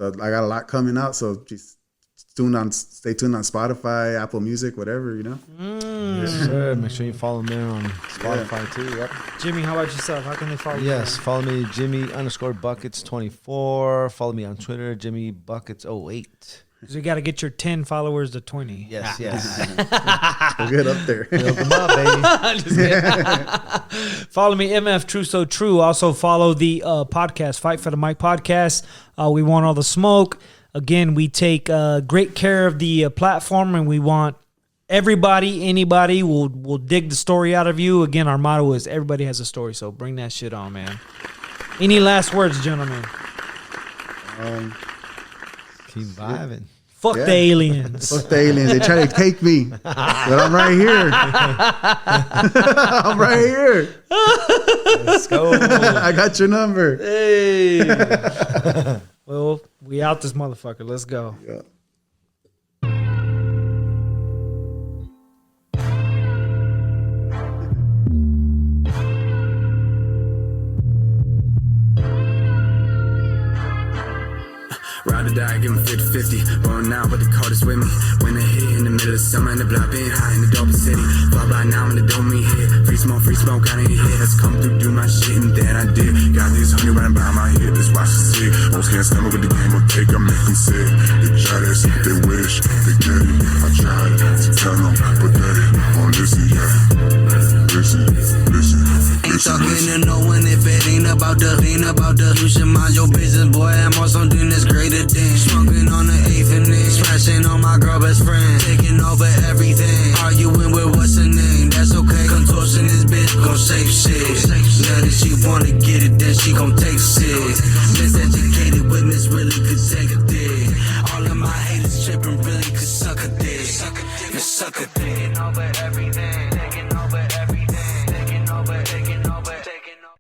I got a lot coming out. So just stay tuned on Spotify, Apple Music, whatever, you know. Yes, sir. Make sure you follow me on Spotify too. Yep. Jimmy, how about yourself? How can they follow you? Yes, follow me, Jimmy_Buckets24. Follow me on Twitter, JimmyBuckets08. So you got to get your 10 followers to 20. Yes. We'll get up there. Build them up, baby. Follow me, MF True So True. Also follow the podcast, Fight for the Mic podcast. We want all the smoke. Again, we take great care of the platform, and we want anybody will dig the story out of you. Again, our motto is everybody has a story, so bring that shit on, man. Any last words, gentlemen? Keep vibing. Fuck the aliens. Fuck the aliens. They try to take me, but I'm right here. I'm right here. Let's go. I got your number. Hey. Well, we out this motherfucker. Let's go. Yeah. die, give 50-50. Rolling out with the coldest with me. When they hit in the middle of summer, and the block being high in the dope city. Far by now when the dome me hit. Free smoke, got in here. Let's come through, do my shit, and then I did. Got these honey running by my head, let's watch the see. Most can't stomach with the game, will take, I make them sick. They try this, they wish, they get it. I tried to tell them, but they won't listen, yeah. Listen. Ain't talking to no one if it ain't about the. You should mind your business, boy. I'm on something that's greater than. Smoking on the 8th and then smashing on my girl best friend. Taking over everything. Arguing with what's her name. That's okay. Contortion this bitch gon' save shit. Now that she wanna get it, then she gon' take shit. Miseducated witness really could take a dick. All of my haters tripping really could suck a dick. Suck a dick.